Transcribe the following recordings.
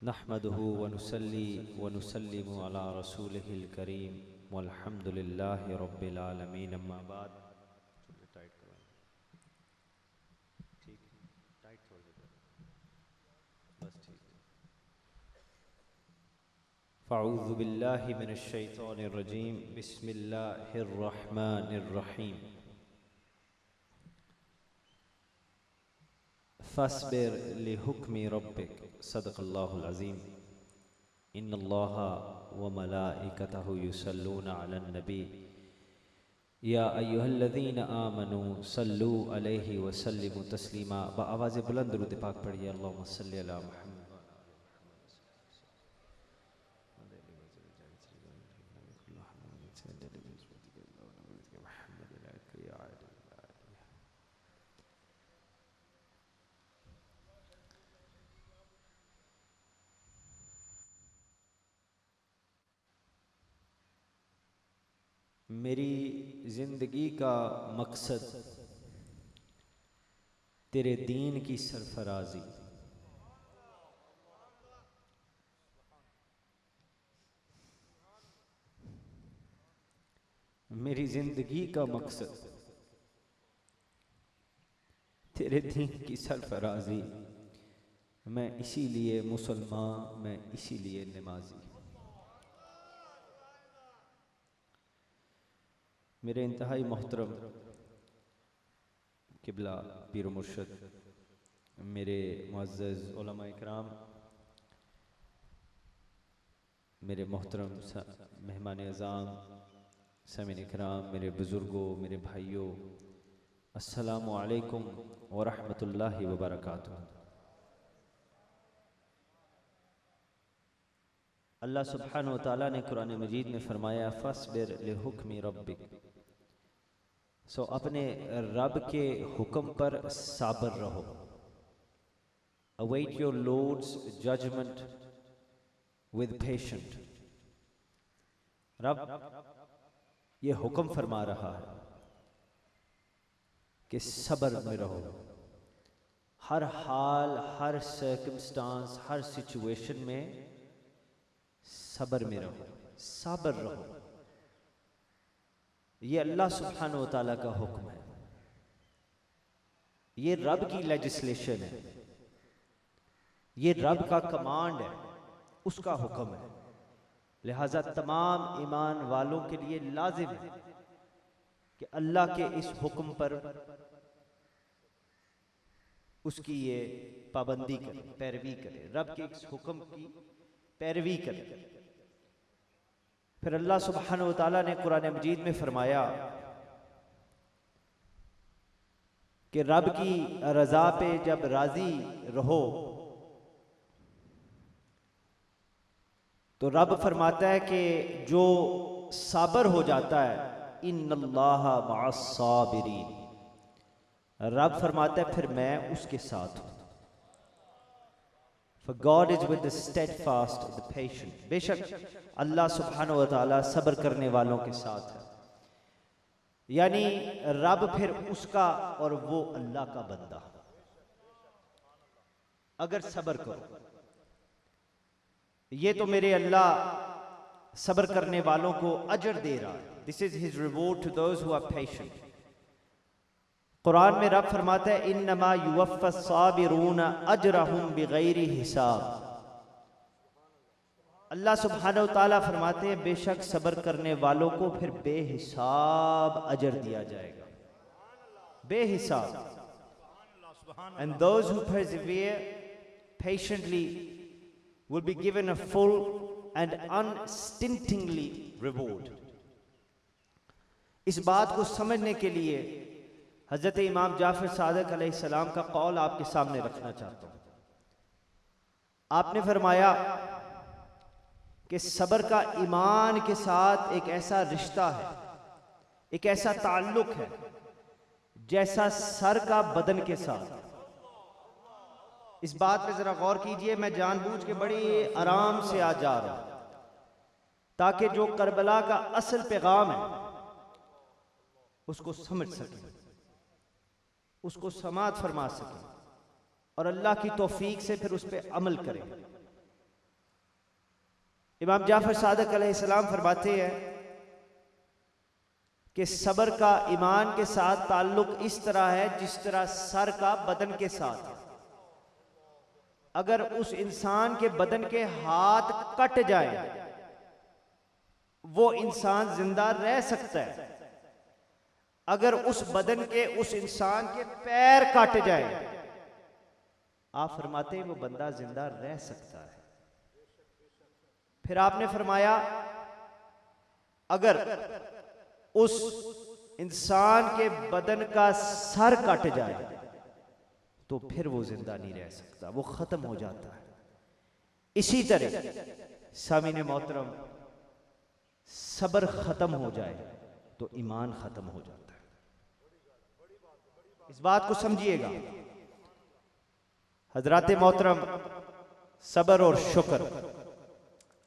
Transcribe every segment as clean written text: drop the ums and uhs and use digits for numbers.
नहमदुहु व नुसल्ली व नुसल्लिमु अला रसूलिहिल करीम वल्हम्दुलिल्लाहि रब्बिल आलमीन। अम्मा बाद। फ़अऊज़ु बिल्लाहि मिनश शैतानिर रजीम। बिस्मिल्लाहिर रहमानिर रहीम। फ़स्बिर लिहुक्मि रब्बिक सदक़ल्लाहुल अज़ीम। इन्नल्लाहा व मलाइकतहु युसल्लूना अलन नबी या अय्युहल्लज़ीना आमनू सल्लू अलैहि व सल्लिमू तस्लीमा। आवाज़ बुलंद दुरूद पाक पढ़िए। अल्लाहुम्मा सल्लि अला मुहम्मद। मेरी जिंदगी का मकसद तेरे दीन की सरफराजी। मेरी जिंदगी का मकसद तेरे दीन की सरफराजी। मैं इसीलिए मुसलमान, मैं इसीलिए नमाजी। मेरे इंतहाई मोहतरम किबला पीर मुर्शद, मेरे मुअज़्ज़ज़ उलमा इकराम, मेरे मोहतरम मेहमान अज़ाम, सामिन इकराम, मेरे बुज़ुर्गों, मेरे भाइयों, अस्सलामु अलैकुम व रहमतुल्लाहि व बरकातुहू। अल्लाह सुब्हानहु व तआला ने कुरान मजीद में फरमाया फ़स्बिर लिहुक्मि रब्बिक। सो अपने रब के हुक्म पर साबर रहो। Await your lord's judgement with patient. रब ये हुक्म फरमा रहा है कि सबर में रहो। हर हाल, हर सर्कमस्टांस, हर सिचुएशन में सबर में रहो, साबर रहो। ये अल्लाह सुब्हानहु व तआला का हुक्म है। ये रब की लेजिस्लेशन है। ये रब का कमांड है, उसका हुक्म है। लिहाजा तमाम ईमान वालों के लिए लाजिम है कि अल्लाह के इस हुक्म पर उसकी ये पाबंदी करे, पैरवी करे, रब के इस हुक्म की पैरवी करे। फिर अल्लाह सुब्हानहु व तआला ने कुरान मजीद में फरमाया कि रब की रजा पे जब राजी रहो तो रब फरमाता है कि जो साबर हो जाता है, इन्नल्लाहा मअस्साबिरीन, रब फरमाता है फिर मैं उसके साथ हूं। For God is with the steadfast, the patient। बेशक अल्लाह सुब्हानहु व तआला सब्र करने वालों के साथ है। यानी रब फिर उसका और वो अल्लाह का बंदा। अगर सब्र करो, ये तो मेरे अल्लाह सब्र करने वालों को अजर दे रहा है। This is his reward to those who are patient. कुरान में रब फरमाता है इन्नमा युवफ़्फ़स साबिरूना अजरहुम बिगैरि हिसाब। अल्लाह सुब्हानहु व तआला फरमाते हैं बेशक सब्र करने वालों को फिर बेहिसाब अजर दिया जाएगा, बेहिसाब। And those who persevere patiently will be given a full and unstintingly reward। इस बात को समझने के लिए हज़रत इमाम जाफर सादिक अलैहिस्सलाम का कौल आपके सामने रखना चाहता हूं। आपने फरमाया कि सब्र का ईमान के साथ एक ऐसा रिश्ता है, एक ऐसा ताल्लुक है जैसा सर का बदन के साथ। इस बात पे जरा गौर कीजिए। मैं जानबूझ के बड़ी आराम से आ जा रहा हूं ताकि जो करबला का असल पैगाम है उसको समझ सके, उसको समात फरमा सके और अल्लाह की तौफीक से फिर उस पर अमल करें। इमाम जाफर सादिक अलैहिस्सलाम फरमाते हैं कि सब्र का ईमान के साथ ताल्लुक इस तरह है जिस तरह सर का बदन के साथ। अगर उस इंसान के बदन के हाथ कट जाए वो इंसान जिंदा रह सकता है, अगर उस बदन के उस इंसान के पैर कट जाए आप फरमाते हैं वो बंदा जिंदा रह सकता है। फिर आपने फरमाया अगर उस इंसान के बदन का सर कट जाए तो फिर वो जिंदा नहीं रह सकता, वो खत्म हो जाता है। इसी तरह सामीने मोहतरम सब्र खत्म हो जाए तो ईमान खत्म हो जाता है। इस बात को समझिएगा हजरात मोहतरम, सब्र और शुक्र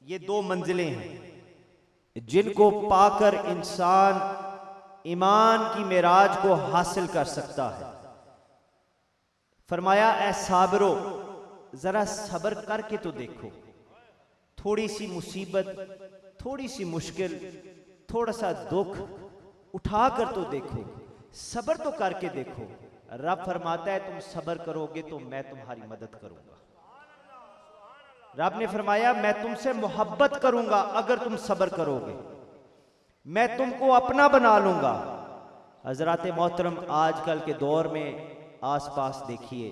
ये दो मंजिलें हैं जिनको पाकर इंसान ईमान की मेराज को हासिल कर सकता है। फरमाया ऐ साबरो, जरा सब्र करके तो देखो, थोड़ी सी मुसीबत, थोड़ी सी मुश्किल, थोड़ा सा दुख उठा कर तो देखो, सब्र तो करके देखो। रब फरमाता है तुम सब्र करोगे तो मैं तुम्हारी मदद करूंगा। रब ने फरमाया मैं तुमसे मोहब्बत करूंगा अगर तुम सब्र करोगे, मैं तुमको अपना बना लूंगा। हजरात मोहतरम, आजकल के दौर में आसपास देखिए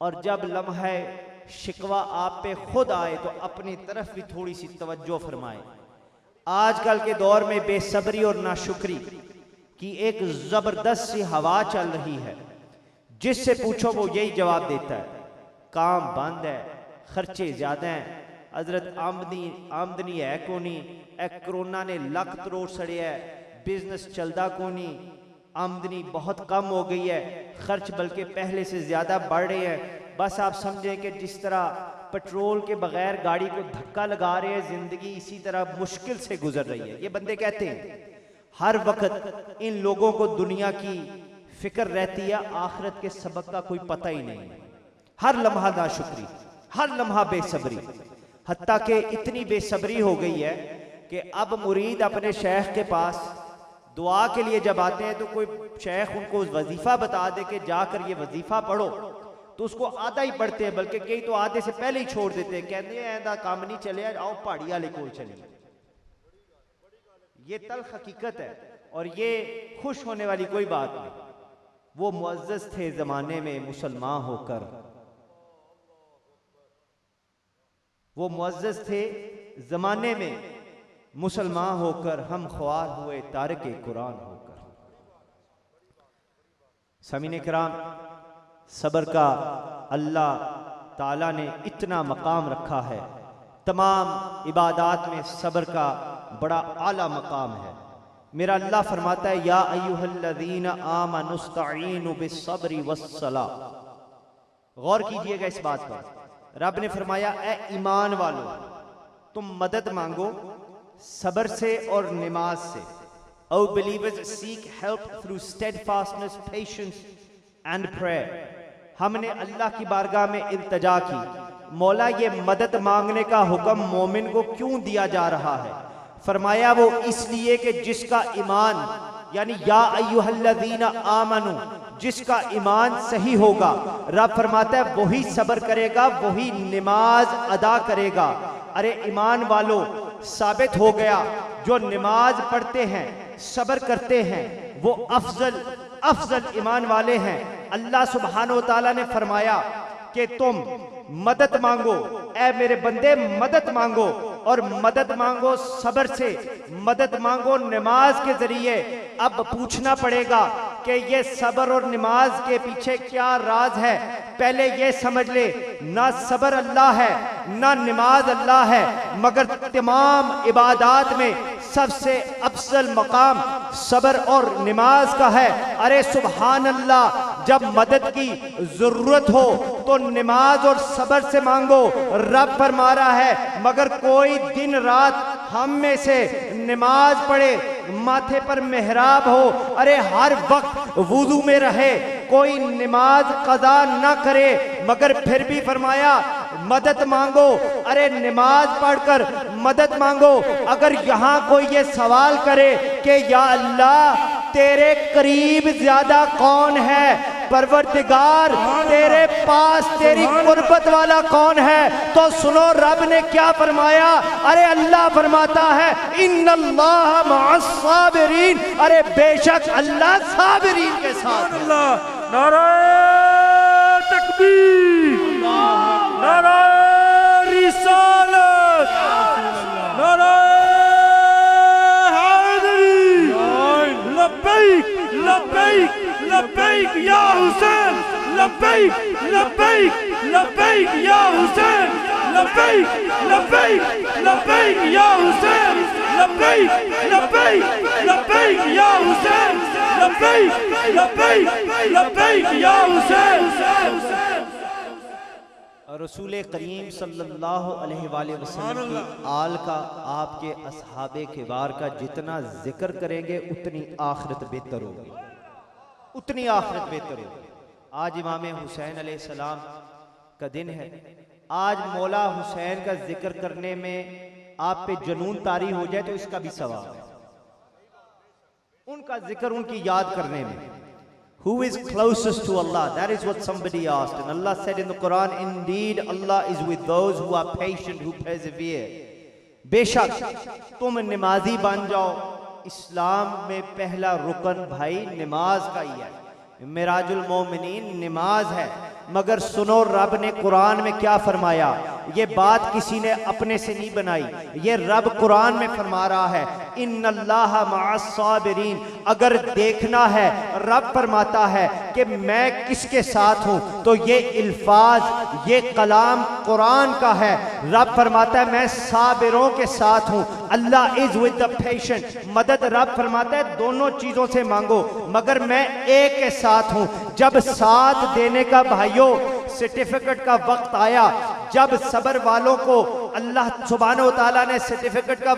और जब लम्हा शिकवा आप पे खुद आए तो अपनी तरफ भी थोड़ी सी तवज्जो फरमाए। आजकल के दौर में बेसब्री और नाशुक्री की एक जबरदस्त सी हवा चल रही है, जिससे पूछो वो यही जवाब देता है काम बंद है, खर्चे ज्यादा हैं, हजरत आमदनी है कोनी, कोरोना ने लख करोड़ सड़े है, बिजनेस चलता कोनी, आमदनी बहुत कम हो गई है, खर्च बल्कि पहले से ज्यादा बढ़ रहे हैं। बस आप समझें कि जिस तरह पेट्रोल के बगैर गाड़ी को धक्का लगा रहे हैं, जिंदगी इसी तरह मुश्किल से गुजर रही है। ये बंदे कहते हैं हर वक्त इन लोगों को दुनिया की फिक्र रहती है, आखिरत के सबक का कोई पता ही नहीं है। हर लम्हा नाशुक्री, हर लम्हा बेसब्री, हत्ता कि इतनी बेसब्री हो गई है कि अब मुरीद अपने शेख के पास दुआ के लिए जब आते हैं तो कोई शेख उनको वजीफा बता दे कि जाकर ये वजीफा पढ़ो तो उसको आधा ही पढ़ते हैं, बल्कि कई तो आधे से पहले ही छोड़ देते हैं, कहते हैं ऐसा काम नहीं चले, आओ पहाड़ी वाले को चलिए। ये तल्ख हकीकत है और ये खुश होने वाली कोई बात नहीं। वो मुअज़्ज़ज़ थे जमाने में मुसलमान होकर, वो मुअज़्ज़ज़ थे जमाने में मुसलमान होकर, हम ख्वार हुए तारिके कुरान होकर। सामीने किराम, सब्र का अल्लाह ताला ने इतना मकाम रखा है, तमाम इबादात में सब्र का बड़ा आला मकाम है। मेरा अल्लाह फरमाता है या अय्युहल्लज़ीना आमनुस्तईनु बिस्सब्रि वस्सलाह। गौर कीजिएगा इस बात पर। रब ने फरमाया ए ईमान वालों, तुम मदद मांगो सब्र से और नमाज से। O believers seek help through steadfastness, patience and prayer. हमने अल्लाह की बारगाह में इल्तिजा की, मौला ये मदद मांगने का हुक्म मोमिन को क्यों दिया जा रहा है? फरमाया वो इसलिए कि जिसका ईमान, यानी या अय्युहल्लज़ीना आमनू, जिसका ईमान सही होगा, रब फरमाता है वही सब्र करेगा, वही नमाज अदा करेगा। अरे ईमान वालों, साबित हो गया जो नमाज पढ़ते हैं, सब्र करते हैं, वो अफजल ईमान वाले हैं। अल्लाह सुब्हानो व तआला ने फरमाया कि तुम मदद मांगो, ऐ मेरे बंदे मदद मांगो, और मदद मांगो सब्र से, मदद मांगो नमाज के जरिए। अब पूछना पड़ेगा कि ये सब्र और नमाज के पीछे क्या राज है। पहले ये समझ ले, ना सब्र अल्लाह है ना नमाज अल्लाह है, मगर तमाम इबादात में सबसे अफजल मकाम सब्र और नमाज का है। अरे सुभान अल्लाह, जब मदद की जरूरत हो तो नमाज और सब्र से मांगो। रब फरमा रहा है मगर कोई दिन रात हम में से नमाज पढ़े, माथे पर मेहराब हो, अरे हर वक्त वुजू में रहे, कोई नमाज कदा ना करे, मगर फिर भी फरमाया मदद मांगो। अरे नमाज पढ़कर मदद मांगो। अगर यहाँ कोई ये सवाल करे कि या अल्लाह तेरे करीब ज्यादा कौन है, परवरदिगार तेरे पास तेरी कुर्बत वाला कौन है, तो सुनो रब ने क्या फरमाया। अरे अल्लाह फरमाता है इन्नल्लाह मअस-साबिरीन, अरे बेशक अल्लाह साबिरीन के साथ। नारा तकबीर, नारा रिसालत, नारा हैदरी, लब्बैक लब्बैक लब्बैक या हुसैन, लब्बैक लब्बैक लब्बैक या हुसैन, लब्बैक लब्बैक लब्बैक या हुसैन, लब्बैक लब्बैक लब्बैक या हुसैन, लब्बैक लब्बैक लब्बैक या हुसैन। रसूल करीम सल्लल्लाहु अलैहि वसल्लम की आल का, आपके असहाबे किबार का जितना जिक्र करेंगे उतनी आखिरत बेहतर होगी, उतनी आखिरत बेहतर होगी। आज इमाम हुसैन अलैहिस्सलाम का दिन है। आज मौला हुसैन का जिक्र करने में आप पे जुनून तारी हो जाए तो इसका भी सवाब है। उनका जिक्र, उनकी याद करने में। Who is closest to Allah? That is what somebody asked. And Allah said in the Quran, indeed Allah is with those who are patient, who persevere. बेशक तुम नमाजी बन जाओ। इस्लाम में पहला रुकन भाई नमाज का ही है। मिराजुल मोमिनीन नमाज है। मगर सुनो रब ने कुरान में क्या फरमाया। ये बात किसी ने अपने से नहीं बनाई, ये रब कुरान में फरमा रहा है इन्नल्लाह मअस-साबिरीन। अगर देखना है रब फरमाता है कि मैं किसके साथ हूं, तो ये अल्फाज, ये कलाम कुरान का है। रब फरमाता है मैं साबिरों के साथ हूं। अल्लाह इज विद द पेशेंट। मदद रब फरमाता है दोनों चीजों से मांगो, मगर मैं एक के साथ हूं। जब साथ देने का भाइयों सर्टिफिकेट का वक्त आया, जब सबर वालों को अल्लाह सुब्हानहू व तआला ने सर्टिफिकेट का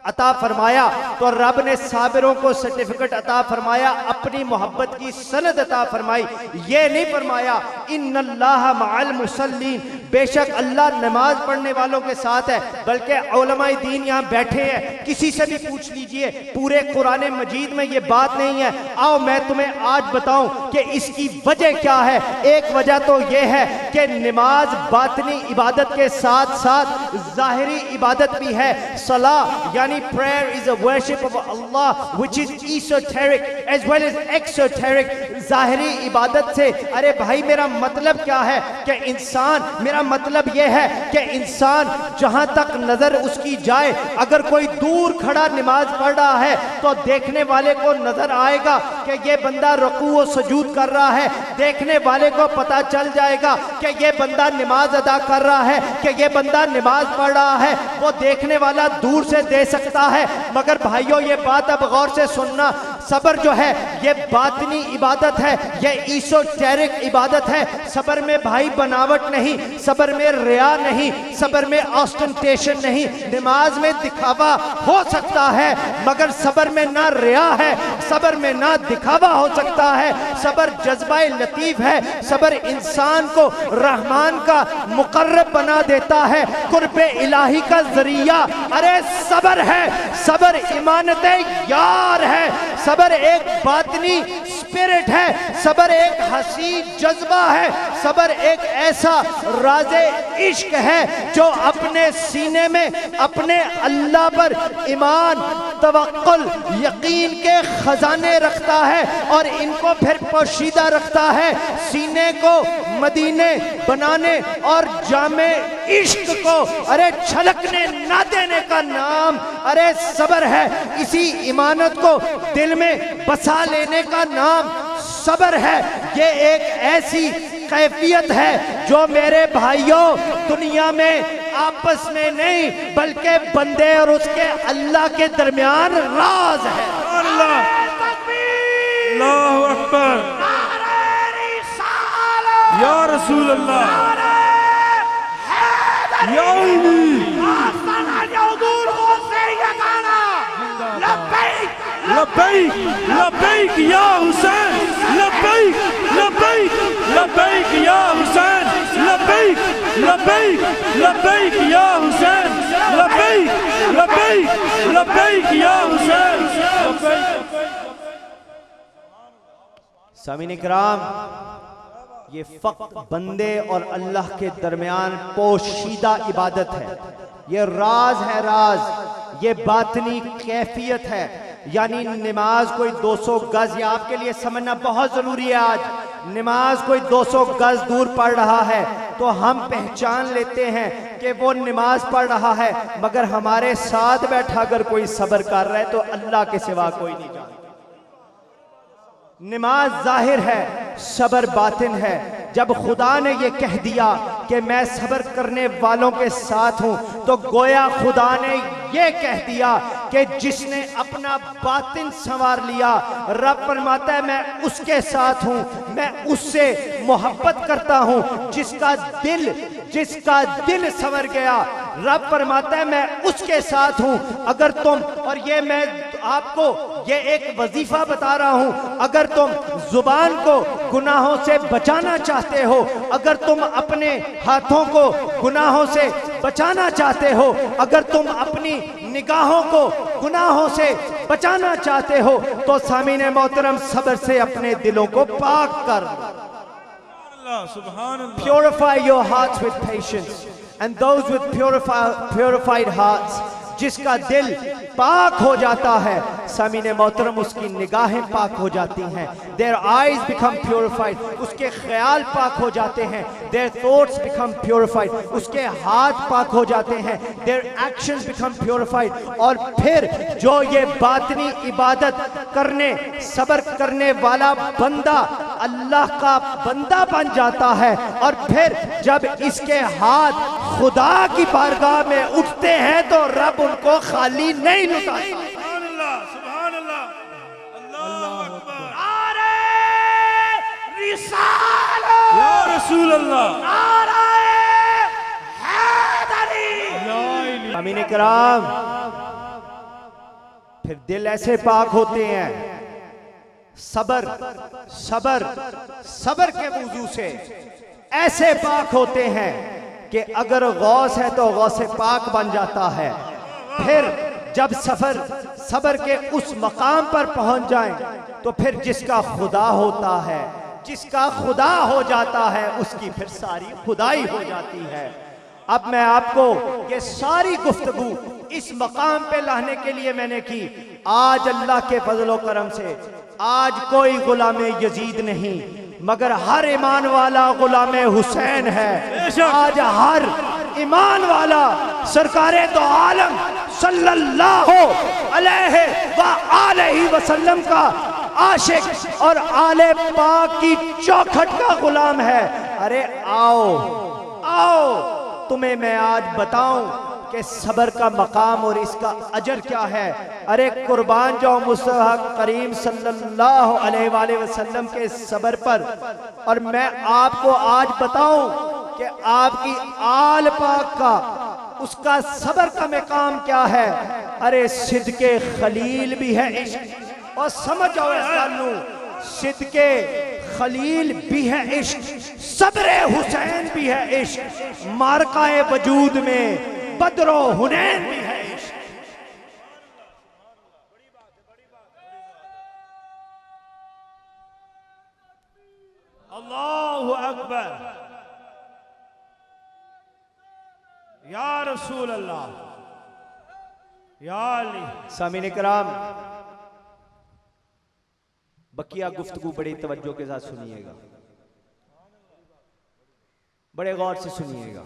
अता फरमाया, तो रब ने साबिरों को सर्टिफिकेट अता फरमाया, अपनी मोहब्बत की सनद अता फरमाई। ये नहीं फरमाया इन्नल्लाह मअल मुसल्लीन, बेशक अल्लाह नमाज पढ़ने वालों के साथ है। बल्कि उलमाए दीन यहाँ बैठे हैं, किसी से भी पूछ लीजिए, पूरे कुरान मजीद में ये बात नहीं है। आओ मैं तुम्हें आज बताऊं कि इसकी वजह क्या है। एक वजह तो ये है कि नमाज बातनी इबादत के साथ साथ जाहिरी इबादत भी है। सलाह यानी prayer is a worship of Allah which is esoteric as well as exoteric. जाहिरी इबादत से, अरे भाई मेरा मतलब क्या है कि इंसान, मेरा मतलब यह है कि इंसान जहां तक नजर उसकी जाए, अगर कोई दूर खड़ा नमाज पढ़ रहा है तो देखने वाले को नजर आएगा कि ये बंदा रुकू व सुजूद कर रहा है। देखने वाले को पता चल जाएगा कि ये बंदा नमाज अदा कर रहा है, कि ये बंदा नमाज पढ़ रहा है। वो देखने वाला दूर से दे सकता है। मगर भाइयों ये बात अब गौर से सुनना, सबर जो है ये बातनी इबादत है, ये ईसोटेरिक इबादत है। सबर में भाई बनावट नहीं, सबर में रिया नहीं, सबर में ऑस्टेंटेशन नहीं। नमाज में दिखावा हो सकता है मगर सबर में ना रिया है, सबर में ना दिखावा हो सकता है। सबर जज्बा लतीफ है, सबर इंसान को रहमान का मुकर्रब बना देता है, कुर्बे इलाही का जरिया। अरे सबर है, सबर इमानत यार है, सबर एक बातनी स्पिरिट है, सबर एक हसी जज्बा है, सबर एक ऐसा राज़े इश्क है जो अपने सीने में अपने अल्लाह पर ईमान, तवक्कुल, यकीन के खजाने रखता है और इनको फिर पोशीदा रखता है। सीने को मदीने बनाने और जामे इश्क को अरे छलकने ना देने का नाम अरे सबर है। इसी ईमानत को दिल में बसा लेने का नाम सबर है। ये एक ऐसी कैफियत है जो मेरे भाइयों दुनिया में आपस में नहीं बल्कि बंदे और उसके अल्लाह के दरमियान राज है। अल्लाह अकबर, या रसूल अल्लाह, या लब्बैक लब्बैक या हुसैन, लब्बैक लब्बैक लब्बैक या हुसैन लब्बैक लब्बैक लब्बैक या हुसैन लब्बैक लब्बैक लब्बैक या हुसैन लब्बैक। सामीन इकराम, ये फक्त बंदे और अल्लाह के दरमियान पोशीदा इबादत है, ये राज है, राज, ये बातनी कैफियत है। यानी नमाज कोई 200 गज, ये आपके लिए समझना बहुत जरूरी है। आज नमाज कोई 200 गज दूर पढ़ रहा है तो हम पहचान लेते हैं कि वो नमाज पढ़ रहा है, मगर हमारे साथ बैठा अगर कोई सब्र कर रहा है तो अल्लाह के सिवा कोई नहीं जानता। नमाज जाहिर है, सब्र बातिन है। जब खुदा ने ये कह दिया कि मैं सब्र करने वालों के साथ हूं, तो गोया खुदा ने ये कह दिया कि जिसने अपना बातिन संवार लिया, रब फरमाता है मैं उसके साथ हूं, मैं उससे मोहब्बत करता हूं। जिसका दिल संवर गया, रब फरमाता है मैं उसके साथ हूं। अगर तुम, और ये मैं आपको ये एक वजीफा बता रहा हूं, अगर तुम जुबान को गुनाहों से बचाना चाहते हो, अगर तुम अपने हाथों को गुनाहों से बचाना चाहते हो, अगर तुम अपनी निगाहों को गुनाहों से बचाना चाहते हो, तो सामीने मोहतरम सब्र से अपने दिलों को पाक कर। Purify your hearts with patience, and those with purified hearts, जिसका दिल पाक हो जाता है, सामीने मोहतरम उसकी निगाहें पाक हो जाती हैं। Their eyes become purified, उसके ख्याल पाक हो जाते हैं। Their thoughts become purified, उसके हाथ पाक हो जाते हैं। Their actions become purified, और फिर जो ये बातनी इबादत करने, सब्र करने वाला बंदा अल्लाह का बंदा बन जाता है। और फिर जब इसके हाथ खुदा की बारगाह में उठते हैं तो रब उनको खाली नहीं लुटाता। सुभान अल्लाह, सुभान अल्लाह, अल्लाह अकबर। नारे रिसालत, या रसूल अल्लाह, नारे हैदरी। अमीन इकराम, फिर दिल ऐसे पाक होते हैं सबर के वजू से, ऐसे पाक होते हैं कि अगर गौस है तो गौसे पाक बन जाता है। फिर जब सबर के उस मकाम पर पहुंच जाएं तो फिर जिसका खुदा होता है, जिसका खुदा हो जाता है, उसकी फिर सारी खुदाई हो जाती है। अब मैं आपको ये सारी गुफ्तगू इस मकाम पे लाने के लिए मैंने की। आज अल्लाह के फजलो करम से आज कोई गुलामे यजीद नहीं, मगर हर ईमान वाला गुलामे हुसैन है। आज हर ईमान वाला सरकारे तो आलम सल्लल्लाहु अलैहि वसल्लम का आशिक और आले पाक की चौखट का गुलाम है। अरे आओ तुम्हें मैं आज बताऊं कि सबर का मकाम और इसका अजर क्या है। अरे कुर्बान जाओ मुस्तफा करीम सल्लल्लाहु अलैहि वसल्लम के सबर पर। और मैं आपको आज बताऊं कि आपकी आल पाक का उसका सबर का मकाम क्या है। अरे सिद्के खलील भी है इश्क, और समझ जाओ इस गानू, सिद्के खलील भी है इश्क, सब्रे हुसैन भी है इश्क, मारकाए वजूद में बदरो हुनैन भी है इश्क। अल्लाहु अकबर, या रसूल अल्लाह, या अली। सामीन इकराम, बकिया गुफ्तगू बड़ी तवज्जो के साथ सुनिएगा, बड़े गौर से सुनिएगा।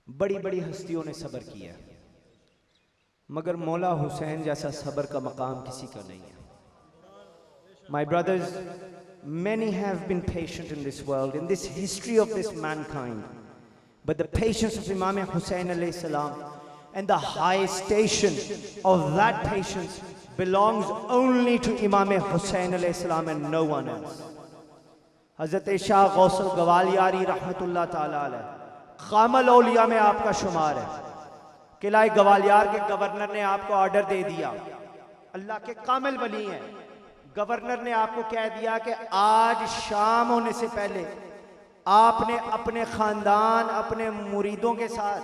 बड़ी बड़ी हस्तियों ने सब्र किया, मगर मौला हुसैन जैसा सब्र का मकाम किसी का नहीं है। My brothers, many have been patient in this world, in this history of this mankind, but the patience of Imam Hussain alayhi salam and the high station of that patience belongs only to Imam Hussain alayhi salam and no one else. Hazrat Shah Gausul Gawaliari rahmatullah ta'ala alayhi कामल औलिया में आपका शुमार है। किला गवालियार के governor ने आपको order दे दिया, अल्लाह के कामिल वली हैं, गवर्नर ने आपको कह दिया कि आज शाम होने से पहले आपने अपने खानदान, अपने मुरीदों के साथ,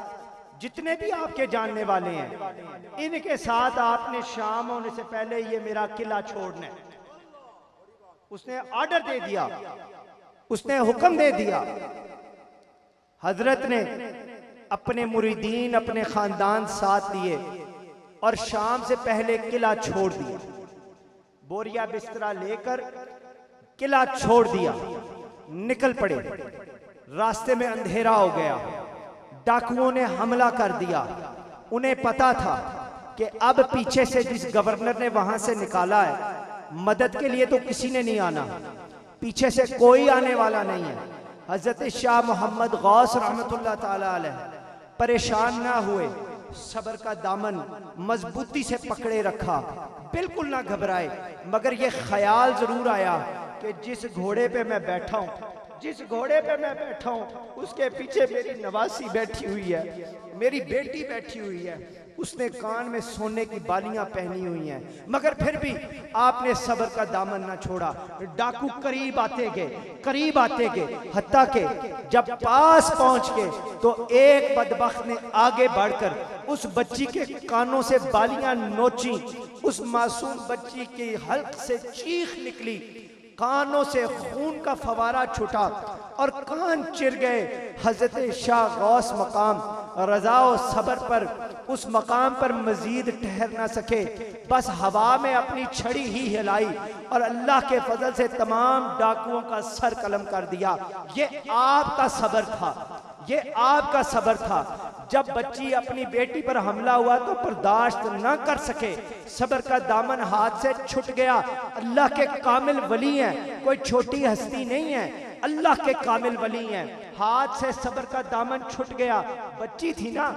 जितने भी आपके जानने वाले हैं, इनके साथ आपने शाम होने से पहले ये मेरा किला छोड़ना है। उसने ऑर्डर दे दिया, उसने हुक्म दे दिया। हजरत ने अपने मुरीदीन, अपने खानदान साथ लिए और शाम से पहले किला छोड़ दिया। बोरिया बिस्तरा लेकर किला छोड़ दिया, निकल पड़े। रास्ते में अंधेरा हो गया, डाकुओं ने हमला कर दिया। उन्हें पता था कि अब पीछे से जिस गवर्नर ने वहां से निकाला है, मदद के लिए तो किसी ने नहीं आना, पीछे से कोई आने वाला नहीं है। हजरत शाह मोहम्मद गौस रहमतुल्लाह ताला अलैह परेशान ना हुए, सब्र का दामन मजबूती से पकड़े रखा, बिल्कुल ना घबराए। मगर ये ख्याल जरूर आया कि जिस घोड़े पे मैं बैठा हूं, जिस घोड़े पे मैं बैठा हूं, उसके पीछे मेरी नवासी बैठी हुई है, मेरी बेटी बैठी हुई है, उसने कान में सोने की बालियां पहनी हुई हैं। मगर फिर भी आपने सब्र का दामन ना छोड़ा। डाकू करीब आते गए, करीब आते गए, हत्ता के जब पास पहुंच गए तो एक बदबख्त ने आगे बढ़कर उस बच्ची के कानों से बालियां नोची। उस मासूम बच्ची की हल्क से चीख निकली, कानों से खून का फवारा छूटा और कान चिर गए। हजरत शाह गौस मकाम रजा और सबर पर उस मकाम पर मजीद ठहर ना सके, बस हवा में अपनी छड़ी ही हिलाई और अल्लाह के फजल से तमाम डाकुओं का सर कलम कर दिया। ये आपका सबर था, ये आपका सबर था। जब बच्ची अपनी बेटी पर हमला हुआ तो बर्दाश्त ना कर सके, सबर का दामन हाथ से छूट गया। अल्लाह के कामिल वली हैं, कोई छोटी हस्ती नहीं है, अल्लाह के कामिल वली हैं। हाथ से सबर का दामन छूट गया। बच्ची थी ना,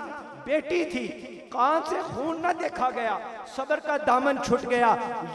बेटी थी, कान से खून ना देखा गया, सबर का दामन छूट गया।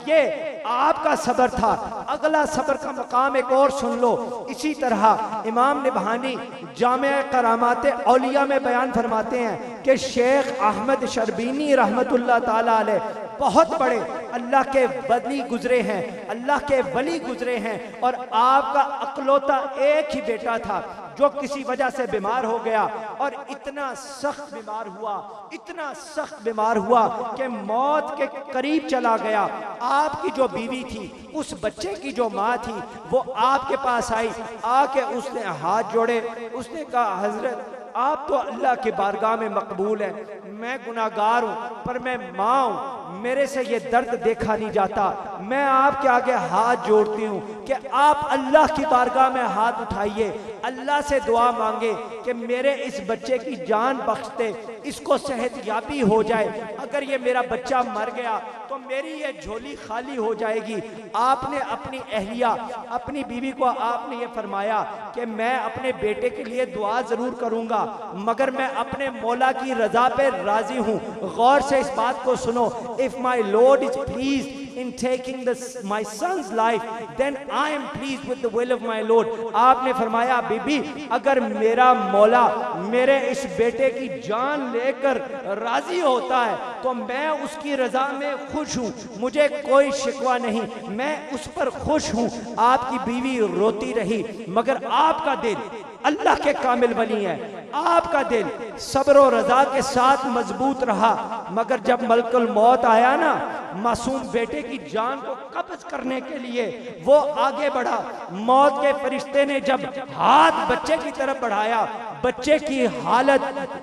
ये आपका सबर था। अगला सबर का मकाम एक और सुन लो। इसी तरह इमाम निबहानी जामे करामात औलिया में बयान फरमाते हैं कि शेख अहमद शर्बीनी रहमतुल्लाह ताला अलैह बहुत बड़े अल्लाह के वली गुजरे हैं, अल्लाह के वली गुजरे हैं। और आपका अकलौता एक ही बेटा था जो किसी वजह से बीमार हो गया और इतना सख्त बीमार हुआ, इतना सख्त बीमार हुआ कि मौत के करीब चला गया। आपकी जो बीवी थी, उस बच्चे की जो माँ थी, वो आपके पास आई, आके उसने हाथ जोड़े, उसने कहा हजरत आप तो अल्लाह की बारगाह में मकबूल है, मैं गुनाहगार हूँ पर मैं माँ हूँ, मेरे से ये दर्द देखा नहीं जाता, मैं आपके आगे हाथ जोड़ती हूँ कि आप अल्लाह की बारगाह में हाथ उठाइए, अल्लाह से दुआ मांगे कि मेरे इस बच्चे की जान बख्श दे, इसको सेहतयाबी हो जाए। अगर ये मेरा बच्चा मर गया तो मेरी ये झोली खाली हो जाएगी। आपने अपनी अहलिया, अपनी बीवी को आपने ये फरमाया कि मैं अपने बेटे के लिए दुआ जरूर करूंगा, मगर मैं अपने मौला की रजा पे राजी हूँ। गौर से इस बात को सुनो। If my lord is please in taking my son's life, then I am pleased with the will of my Lord. आपने फरमाया बीबी, अगर मेरा मौला मेरे इस बेटे की जान लेकर राजी होता है तो मैं उसकी रजा में खुश हूँ, मुझे कोई शिकवा नहीं, मैं उस पर खुश हूँ। आपकी बीवी रोती रही, मगर आपका दिल अल्लाह के कामिल वली है, आपका दिल सब्र और रजा के साथ मजबूत रहा। मगर जब मलकुल मौत आया ना, मासूम बेटे की जान को कब्ज करने के लिए वो आगे बढ़ा। मौत के फरिश्ते ने जब हाथ बच्चे की तरफ बढ़ाया, बच्चे की हालत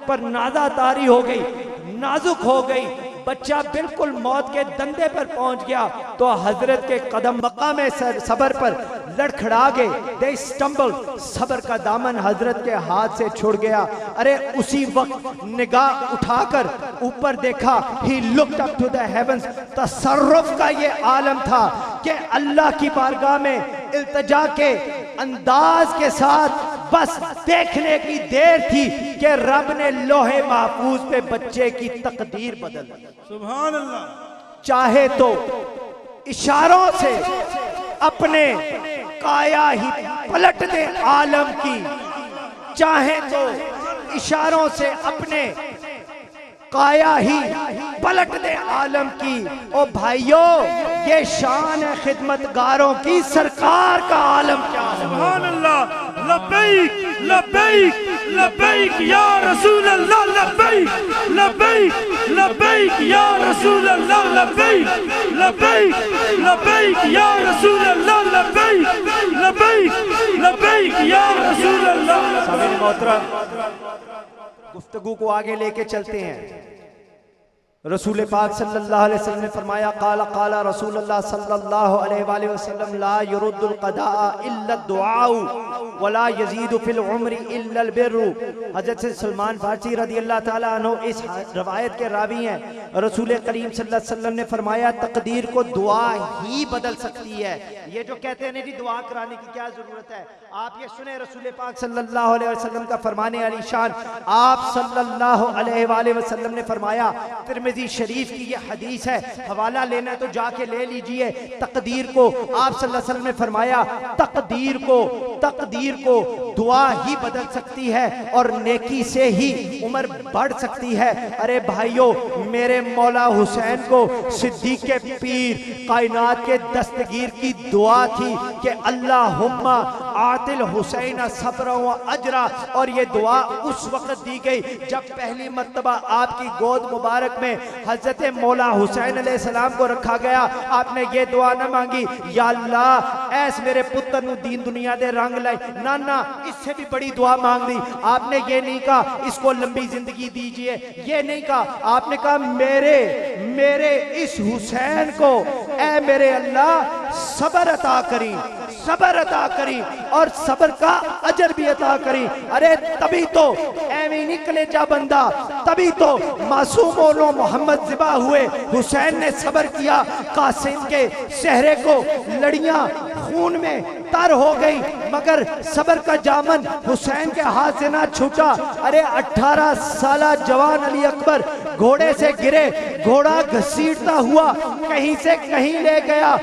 पर नाज़ातारी हो गई, नाजुक हो गई, बच्चा बिल्कुल मौत के दंदे पर पहुंच गया तो हजरत के कदम मकाम सबर पर लड़खड़ा गए। दे स्टम्बल, सबर का दामन हजरत के हाथ से छुड़ गया। अरे उसी वक्त निगाह उठाकर ऊपर देखा, he looked up to the heavens. तसर्रुफ का ये आलम था कि अल्लाह की बारगाह में इल्तिजा के अंदाज के साथ बस देखने की देर थी कि रब ने लोहे महफूज पे बच्चे की तकदीर बदल दी। सुभान अल्लाह। चाहे तो इशारों से अपने काया ही पलट दे आलम की, चाहे तो इशारों से अपने काया ही पलट दे आलम की। ओ भाइयों, ये शान है खिदमतगारों की, सरकार का आलम क्या है। सुभान अल्लाह। लब्बैक लब्बैक लब्बैक या रसूल अल्लाह, लब्बैक लब्बैक लब्बैक या रसूल अल्लाह, लब्बैक लब्बैक लब्बैक या रसूल अल्लाह, लब्बैक लब्बैक लब्बैक या रसूल अल्लाह। सामईन मोहतरम, गुफ्तगू को आगे लेके चलते हैं। रसूल पाक सल्लल्लाहु अलैहि वसल्लम ने फरमाया, काला काला रसूलुल्लाह सल्लल्लाहु अलैहि वसल्लम, ला युरुद्दुल क़दा इल्ला दुआउ वला यजीदु फिल उम्रि इल्ला अल बिर्रु। हज़रत सलमान फारसी रज़ी अल्लाह ताला अन्हु इस रवायत के रावी हैं। रसूल करीम सल्लल्लाहु अलैहि वसल्लम ने फरमाया, तकदीर को दुआ ही बदल सकती है। ये जो कहते हैं नहीं दुआ कराने की क्या जरूरत है, आप ये सुने रसूल पाक सल्लल्लाहु अलैहि वसल्लम का फरमाने अली शान। आप सल्लल्लाहु अलैहि वसल्लम ने फरमाया, तिरमिज़ी शरीफ की ये हदीस है, हवाला लेना तो जाके ले लीजिए। तकदीर को आप सल्लल्लाहु अलैहि वसल्लम ने फरमाया, तकदीर को दुआ ही बदल सकती है और नेकी से ही उम्र बढ़ सकती है। अरे भाइयों, मेरे मौला हुसैन को सिद्दीक़ के पीर कायनात के दस्तगीर की दुआ थी कि अल्लाहुम्मा आतिल हुसैन सब्र व अजरा। और ये दुआ उस वक्त दी गई जब पहली मर्तबा आपकी गोद मुबारक में हजरत मौला हुसैन अलैहिस्सलाम को रखा गया। आपने ये दुआ न मांगी, या अल्लाह ऐस मेरे पुत्र नु दीन दुनिया दे रंग लाई, ना ना, इससे भी बड़ी दुआ मांग दी। आपने ये नहीं कहा इसको लंबी जिंदगी दीजिए, ये नहीं कहा। आपने कहा मेरे इस हुसैन को ऐ मेरे अल्लाह सब्र अता करी, सब्र अता करी और सब्र का अजर भी अता करी। अरे तभी तो ऐਵੇਂ निकले जा बंदा, तभी तो मासूम ओलो मोहम्मद ज़िबा हुए, हुसैन ने सब्र किया। कासिम के सहरे को लड़ियां खून में तर हो गई, मगर सब्र का जामन हुसैन के हाथ से ना छूटा। अरे 18 साला जवान अली अकबर घोड़े से गिरे, घोड़ा घसीटता हुआ कहीं से कहीं ले गया,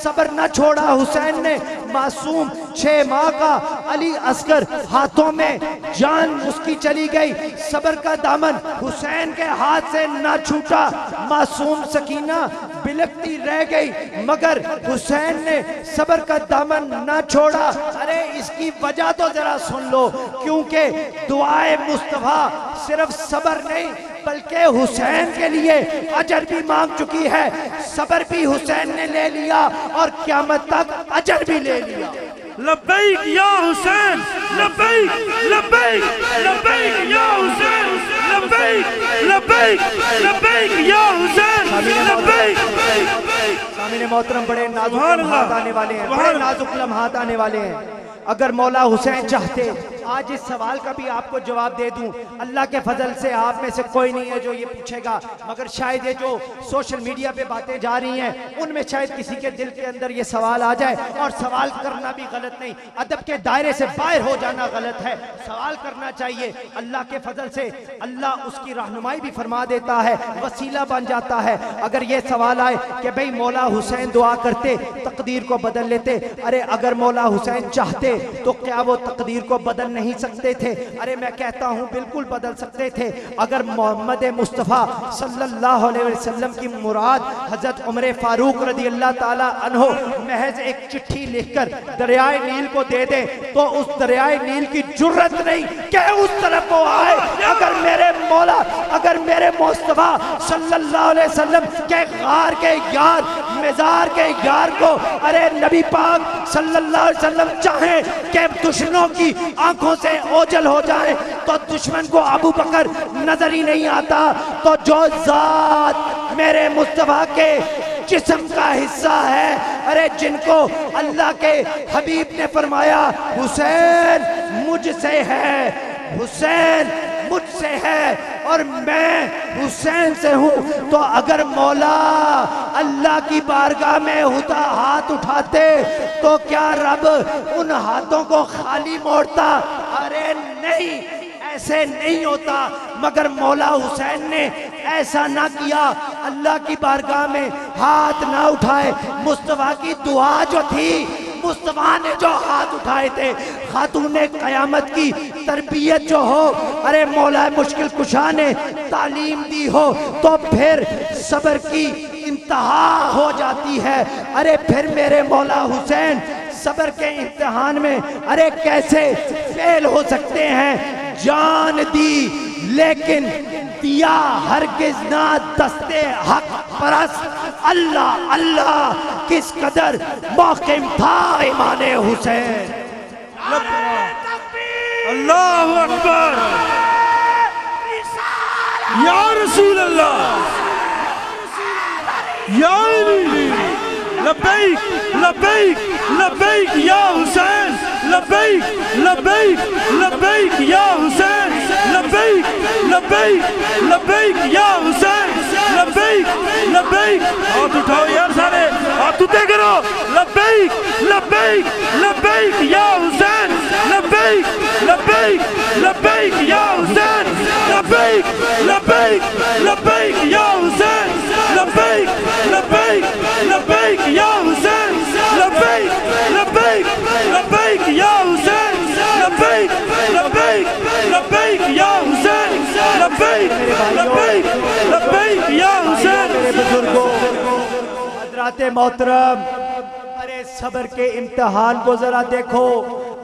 सब्र न छोड़ा हुसैन ने। मासूम 6 माह का अली असगर हाथों में जान उसकी चली गई, सब्र का दामन हुसैन के हाथ से न छूटा। मासूम सकीना बिलखती रह गई, मगर हुसैन ने सब्र का दामन न छोड़ा। अरे इसकी वजह तो जरा सुन लो, क्योंकि दुआए मुस्तफा सिर्फ सब्र नहीं बल्कि हुसैन के लिए अजर भी मांग चुकी है। सब्र भी हुसैन ने ले लिया और क़यामत तक अजर भी ले लिया। लब्बैक या हुसैन, लब्बैक लब्बैक लब्बैक या हुसैन, लब्बैक लब्बैक लब्बैक या हुसैन, लब्बैक। सामने मोहतरम, बड़े नाजुक लम्हात आने वाले हैं, बड़े नाजुक लम्हात आने वाले हैं। अगर मौला हुसैन चाहते, आज इस सवाल का भी आपको जवाब दे दूं, अल्लाह के फजल से आप में से कोई नहीं है जो ये पूछेगा, मगर शायद ये जो सोशल मीडिया पे बातें जा रही हैं उनमें शायद किसी के दिल के अंदर ये सवाल आ जाए। और सवाल करना भी गलत नहीं, अदब के दायरे से बाहर हो जाना गलत है, सवाल करना चाहिए। अल्लाह के फजल से अल्लाह उसकी रहनुमाई भी फरमा देता है, वसीला बन जाता है। अगर ये सवाल आए कि भाई मौला हुसैन दुआ करते तकदीर को बदल लेते, अरे अगर मौला हुसैन चाहते तो क्या वो तकदीर को बदल नहीं सकते थे? अरे मैं कहता हूं बिल्कुल बदल सकते थे। अगर मोहम्मद मुस्तफ़ा सल्लल्लाहु अलैहि वसल्लम की मुराद हजरत उमर फारूक रज़ी अल्लाह ताला अन्हो महज एक चिट्ठी लिखकर दरियाए नील को दे दे, तो उस दरियाए नील की जुर्रत नहीं कि उस तरफ वो आए। अगर मेरे मौला, अगर मेरे मुस्तफ़ा सल्लल्लाहु अलैहि वसल्लम के गार के यार, मज़ार के यार को, अरे नबी पाक सल्लल्लाहु अलैहि वसल्लम चाहे कि दुश्मनों की आंखों से ओझल हो जाए, तो दुश्मन को अबू बकर नजर ही नहीं आता। तो जो जात मेरे मुस्तफा के जिस्म का हिस्सा है, अरे जिनको अल्लाह के हबीब ने फरमाया हुसैन मुझसे है, हुसैन मुझसे है और मैं हुसैन से हूँ, तो अगर मौला अल्लाह की बारगाह में होता हाथ उठाते तो क्या रब उन हाथों को खाली मोड़ता? अरे नहीं, ऐसे नहीं होता। मगर मौला हुसैन ने ऐसा ना किया, अल्लाह की बारगाह में हाथ ना उठाए। मुस्तफा की दुआ जो थी, मुस्तफा ने जो हाथ उठाए थे, खातूने क़यामत की तरबियत जो हो, अरे मौला मुश्किल कुशा ने तालीम दी हो, तो फिर सब्र की इंतहा हो जाती है। अरे फिर मेरे मौला हुसैन सब्र के इम्तिहान में अरे कैसे फेल हो सकते हैं। जान दी लेकिन दिया हरगिज ना दस्ते हक परस्त। अल्लाह अल्लाह किस कदर मौक़िम था इमाने हुसैन। अल्लाहु अकबर। या रसूल अल्लाह, या अली, लब्बैक लब्बैक लब्बैक या हुसैन, लब्बैक लब्बैक लब्बैक या हुसैन, लब्बैक लब्बैक लब्बैक या हुसैन, लब्बैक लब्बैक। हाथ उठाओ यार सारे, हाथ ऊंचे करो। लब्बैक लब्बैक लब्बैक या हुसैन, लब्बैक लब्बैक लब्बैक या हुसैन, लब्बैक लब्बैक लब्बैक या हुसैन, लब्बैक लब्बैक लब्बैक या हुसैन, लब्बैक लब्बैक लब्बैक या हुसैन, लब्बैक लब्बैक लब्बैक या हुसैन, लब्बैक लब्बैक लब्बैक या हुसैन। मेरे बुजुर्गों, हजरात मोहतरम, अरे सब्र के इम्तिहान को जरा देखो।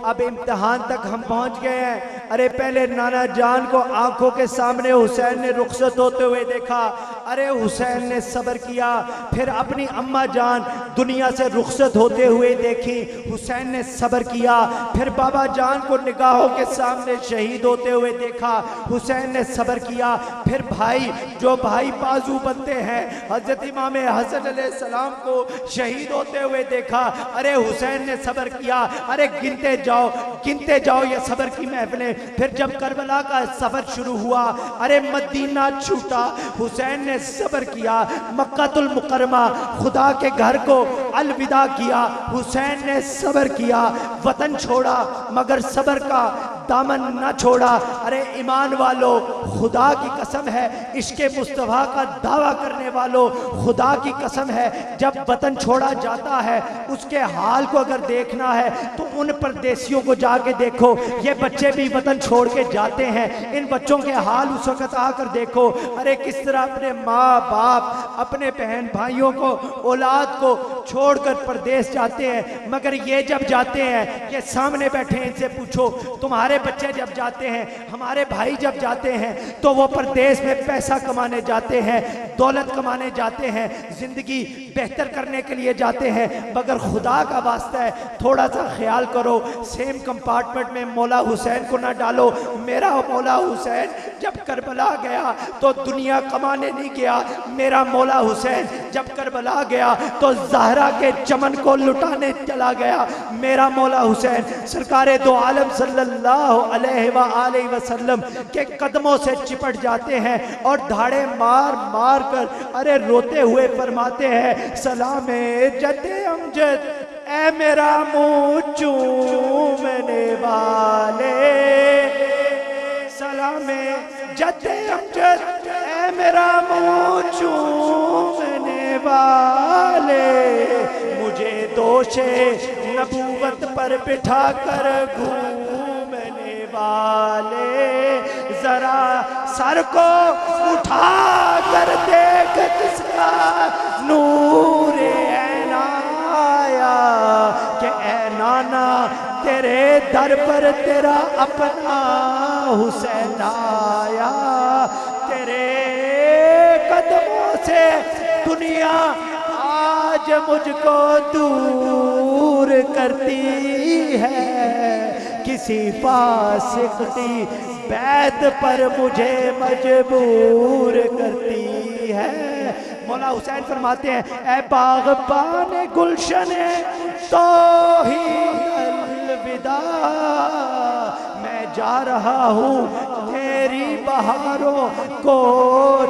अब इम्तिहान तक हम पहुंच गए हैं। अरे पहले नाना जान को आंखों के सामने हुसैन ने रुखसत होते हुए देखा। अरे हुसैन ने सब्र किया। फिर अपनी अम्मा जान दुनिया से रुखसत होते हुए देखी, हुसैन ने सब्र किया। फिर बाबा जान को निगाहों के सामने शहीद होते हुए देखा, हुसैन ने सब्र किया। फिर भाई, जो भाई बाजू बनते हैं, हजरत इमाम हसन अलैहिस्सलाम को शहीद होते हुए देखा। अरे हुसैन ने सब्र किया। अरे गिनते जाओ ये सब्र की महफिलें। फिर जब करबला का सफर शुरू हुआ, अरे मदीना छूटा, हुसैन ने सब्र किया। मक्कातुल मुकरमा, खुदा के घर को अलविदा किया, हुसैन ने सब्र किया। वतन छोड़ा मगर सब्र का दामन न छोड़ा। अरे ईमान वालों, खुदा की कसम है, इश्क़े मुस्तफ़ा का दावा करने वालों, खुदा की कसम है, जब वतन छोड़ा जाता है उसके हाल को अगर देखना है तो उन परदेसियों को जाके देखो। ये बच्चे भी वतन छोड़ के जाते हैं, इन बच्चों के हाल उस वक्त आकर देखो। अरे किस तरह अपने माँ बाप, अपने बहन भाइयों को, औलाद को छोड़कर परदेश जाते हैं। मगर ये जब जाते हैं, ये सामने बैठे हैं, इनसे पूछो तुम्हारे बच्चे जब जाते हैं, हमारे भाई जब जाते हैं, तो वो परदेश में पैसा कमाने जाते हैं, दौलत कमाने जाते हैं, जिंदगी बेहतर करने के लिए जाते हैं। मगर खुदा का वास्ता है, थोड़ा सा ख्याल करो, सेम कंपार्टमेंट में मौला हुसैन को ना डालो। मेरा मौला हुसैन जब करबला गया तो दुनिया कमाने नहीं गया। मेरा मौला हुसैन जब करबला गया तो ज़हरा के चमन को लुटाने चला गया। मेरा मौला हुसैन सरकारे दो आलम सल्लल्लाहु अलैहि वसल्लम के कदमों से चिपट जाते हैं और धाड़े मार मार कर अरे रोते हुए फरमाते हैं, सलामे जते अमजद ऐ मेरा मुँह चूमने वाले, सलामे जते अमजद ऐ मेरा मुँह चूमने वाले, मुझे दोषे नबूवत पर बिठा कर घूमने वाले, जरा सर को उठा कर देख किसका नूर ऐना आया, कि ऐ नाना तेरे दर पर तेरा अपना हुसैन आया। तेरे कदमों से दुनिया आज मुझको दूर करती है, किसी फासिक की बैत पर मुझे मजबूर करती है। मौला हुसैन फरमाते हैं, ऐ बाग़बान गुलशन तो ही अलविदा, मैं जा रहा हूँ तेरी बहारों को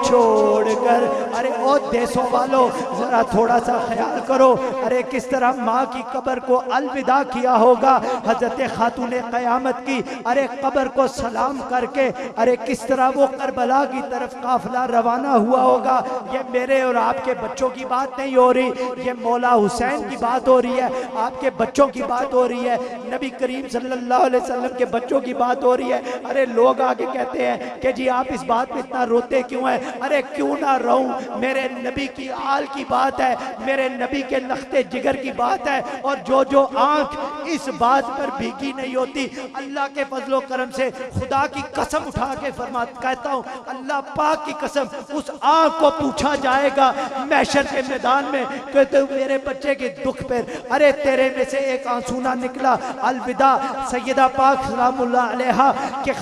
छोड़कर। अरे ओ देशों वालों, जरा थोड़ा सा ख्याल करो। अरे किस तरह माँ की कब्र को अलविदा किया होगा हजरत खातून क़यामत की। अरे कब्र को सलाम करके अरे किस तरह वो करबला की तरफ काफिला रवाना हुआ होगा। ये मेरे और आपके बच्चों की बात नहीं हो रही, ये मौला हुसैन की बात हो रही है, आपके बच्चों की बात हो रही है, नबी करीम सल्लल्लाहु अलैहि वसल्लम के बच्चों की बात हो रही है। अरे लोग आगे कहते हैं हैं कि जी आप इस बात पे इतना रोते क्यों हैं? अरे क्यों ना रोऊं, मेरे नबी की आल की बात है, मेरे नबी के लख्ते जिगर की बात है। और जो जो आंख इस बात पर भीगी नहीं होती, अल्लाह के फजलो करम से खुदा की कसम उठा के कहता हूँ, अल्लाह पाक की कसम, उस आंख को पूछा जाएगा महशर के मैदान में कि तू मेरे बच्चे के दुख पर, अरे तेरे में से एक आंसू ना निकला। अलविदा सैयदा पाक सलामुल्लाह अलैहा के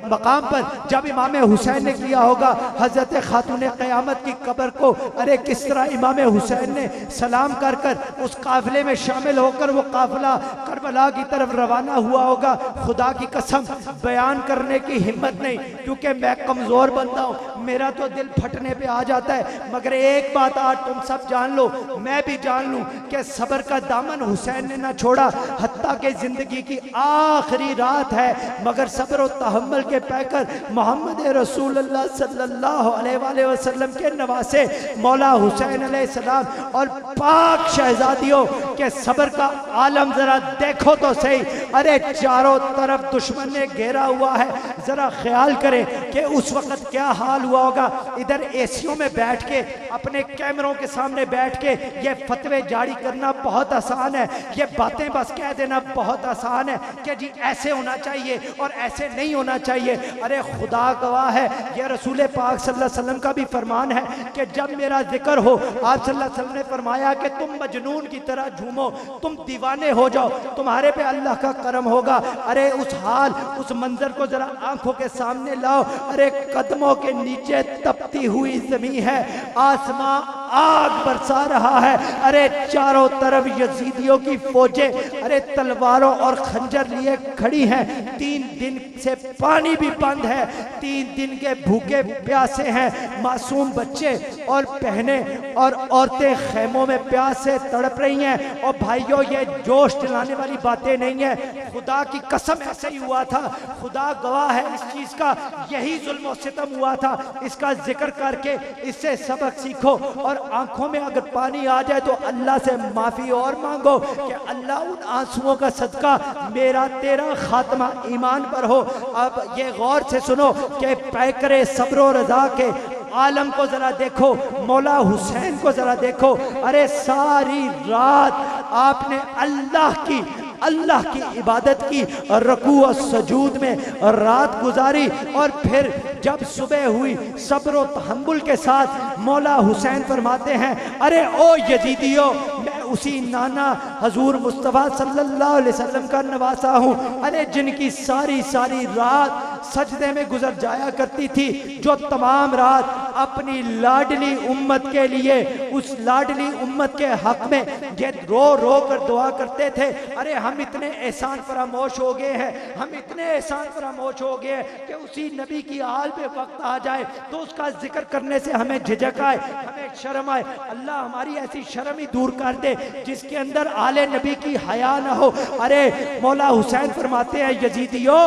मकाम पर जब इमाम हुसैन ने किया होगा, हजरत खातून क़यामत की कब्र को, अरे किस तरह इमाम हुसैन ने सलाम कर कर उस काफिले में शामिल होकर वो काफिला करबला की तरफ रवाना हुआ होगा। खुदा की कसम बयान करने की हिम्मत नहीं, क्योंकि मैं कमजोर बंदा हूँ, मेरा तो दिल फटने पे आ जाता है। मगर एक बात आज तुम सब जान लो, मैं भी जान लूं कि सब्र का दामन हुसैन ने ना छोड़ा, हत्ता के जिंदगी की आखिरी रात है, मगर सब्र और तहम्मुल के पैकर मोहम्मद रसूलुल्लाह सल्लल्लाहु अलैहि वसल्लम के नवासे मौला हुसैन अलैहिस्सलाम और पाक शहजादियों के सब्र का आलम जरा देखो तो सही। अरे चारों तरफ दुश्मन ने घेरा हुआ है, जरा ख्याल करें कि उस वक्त क्या हाल हुआ होगा। इधर एसियों में बैठ के, अपने कैमरों के सामने बैठ के ये फतवे जारी करना बहुत आसान है, ये बातें बस कह देना बहुत आसान है कि जी ऐसे होना चाहिए और ऐसे नहीं होना चाहिए। अरे खुदा गवाह है, ये रसूल पाक सल्लल्लाहु अलैहि वसल्लम का भी फरमान है कि जब मेरा जिक्र हो, आप सल्लल्लाहु अलैहि वसल्लम ने फरमाया कि तुम मजनून की तरह झूमो, तुम दीवाने हो जाओ, तुम्हारे पे अल्लाह का करम होगा। अरे उस हाल, उस मंजर को जरा आंखों के सामने लाओ। अरे कदमों के नीचे तपती हुई जमीन है, आसमां आग बरसा रहा है। अरे चारों तरफ यजीदियों की फौजें अरे तलवारों और खंजर लिए खड़ी हैं। 3 दिन से पानी भी बंद है, 3 दिन के भूखे प्यासे हैं, मासूम बच्चे और बहनें और औरतें खेमों में प्यास से तड़प रही हैं। और भाइयों, ये जोश दिलाने वाली बातें नहीं है, खुदा की कसम ऐसे ही हुआ था। खुदा गवाह है इस चीज का, यही जुल्म और सितम हुआ था। इसका जिक्र करके इससे सबक सीखो, और आंखों में अगर पानी आ जाए तो अल्लाह से माफी और मांगो कि अल्लाह उन आंसुओं का सदका मेरा तेरा खात्मा ईमान पर हो। अब ये गौर से सुनो कि पैकरे सब्र और रज़ा के आलम को जरा देखो, मौला हुसैन को जरा देखो। अरे सारी रात आपने अल्लाह की इबादत की, रकू और सजूद में रात गुजारी, और फिर जब सुबह हुई सब्र और तहम्मुल के साथ मौला हुसैन फरमाते हैं, अरे ओ यजीदियो, मैं उसी नाना हजूर मुस्तफ़ा सल्लल्लाहु अलैहि वसल्लम का नवासा हूँ, अरे जिनकी सारी रात सजदे में गुजर जाया करती थी, जो तमाम रात अपनी लाडली उम्मत के लिए, उस लाडली उम्मत के हक में ये रो रो कर दुआ करते थे। अरे हम इतने एहसान फरामोश हो गए हैं, हम इतने एहसान फरामोश हो गए हैं कि उसी नबी की आल पे वक्त आ जाए तो उसका जिक्र करने से हमें झिझक आए, हमें शर्म आए। अल्लाह हमारी ऐसी शर्म ही दूर कर दे जिसके अंदर आले नबी की हया ना हो। अरे मौला हुसैन फरमाते हैं, यजीदियो,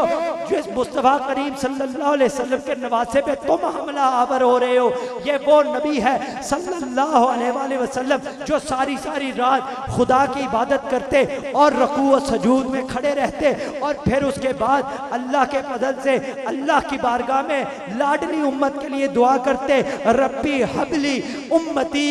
जिस मुस्तफ़ा करीम सल्लल्लाहु अलैहि वसल्लम के नवासे पे तुम हमला आवर हो रहे हो, ये वो नबी है सल्लल्लाहु अलैहि वसल्लम जो सारी रात खुदा की इबादत करते और रकू और सजूद में खड़े रहते, और फिर उसके बाद अल्लाह के फजल से अल्लाह की बारगाह में लाडली उम्मत के लिए दुआ करते, रब्बी हबली उम्मती,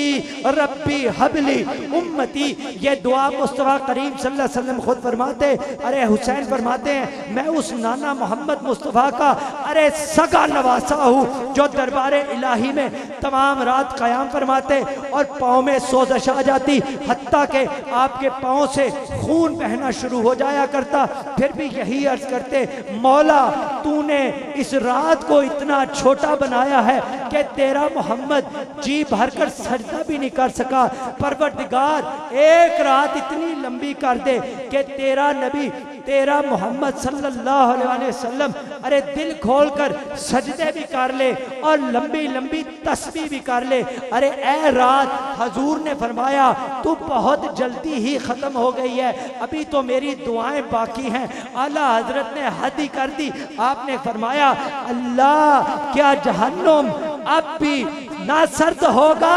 रब्बी हबली उम्मती। ये दुआ मुस्तफ़ा करीम सल्लल्लाहु अलैहि वसल्लम खुद फरमाते। अरे हुसैन फरमाते हैं, मैं उस नाना मोहम्मद मुस्तफ़ा का अरे सगा नवासा हूँ जो दरबारे इलाही में तमाम रात क़याम फरमाते और पाँव में सोजश आ जाती, हत्ता के आपके पाँव से खून बहना शुरू हो जाया करता। फिर भी यही अर्ज करते, मौला तूने इस रात को इतना छोटा बनाया है कि तेरा मोहम्मद जी भरकर सजदा भी नहीं कर सका। परवरदिगार एक रात इतनी लंबी कर दे कि तेरा नबी, तेरा मोहम्मद सल्लल्लाहु अलैहि वसल्लम अरे दिल खोलकर सजदे भी कर ले और लंबी लंबी तस्बीह भी कर ले। अरे ए रात, हजूर ने फरमाया तू बहुत जल्दी ही खत्म हो गई है, अभी तो मेरी दुआएं बाकी हैं। आला हजरत ने हद ही कर दी। आपने फरमाया, अल्लाह क्या जहन्नुम अब भी ना सर्द होगा,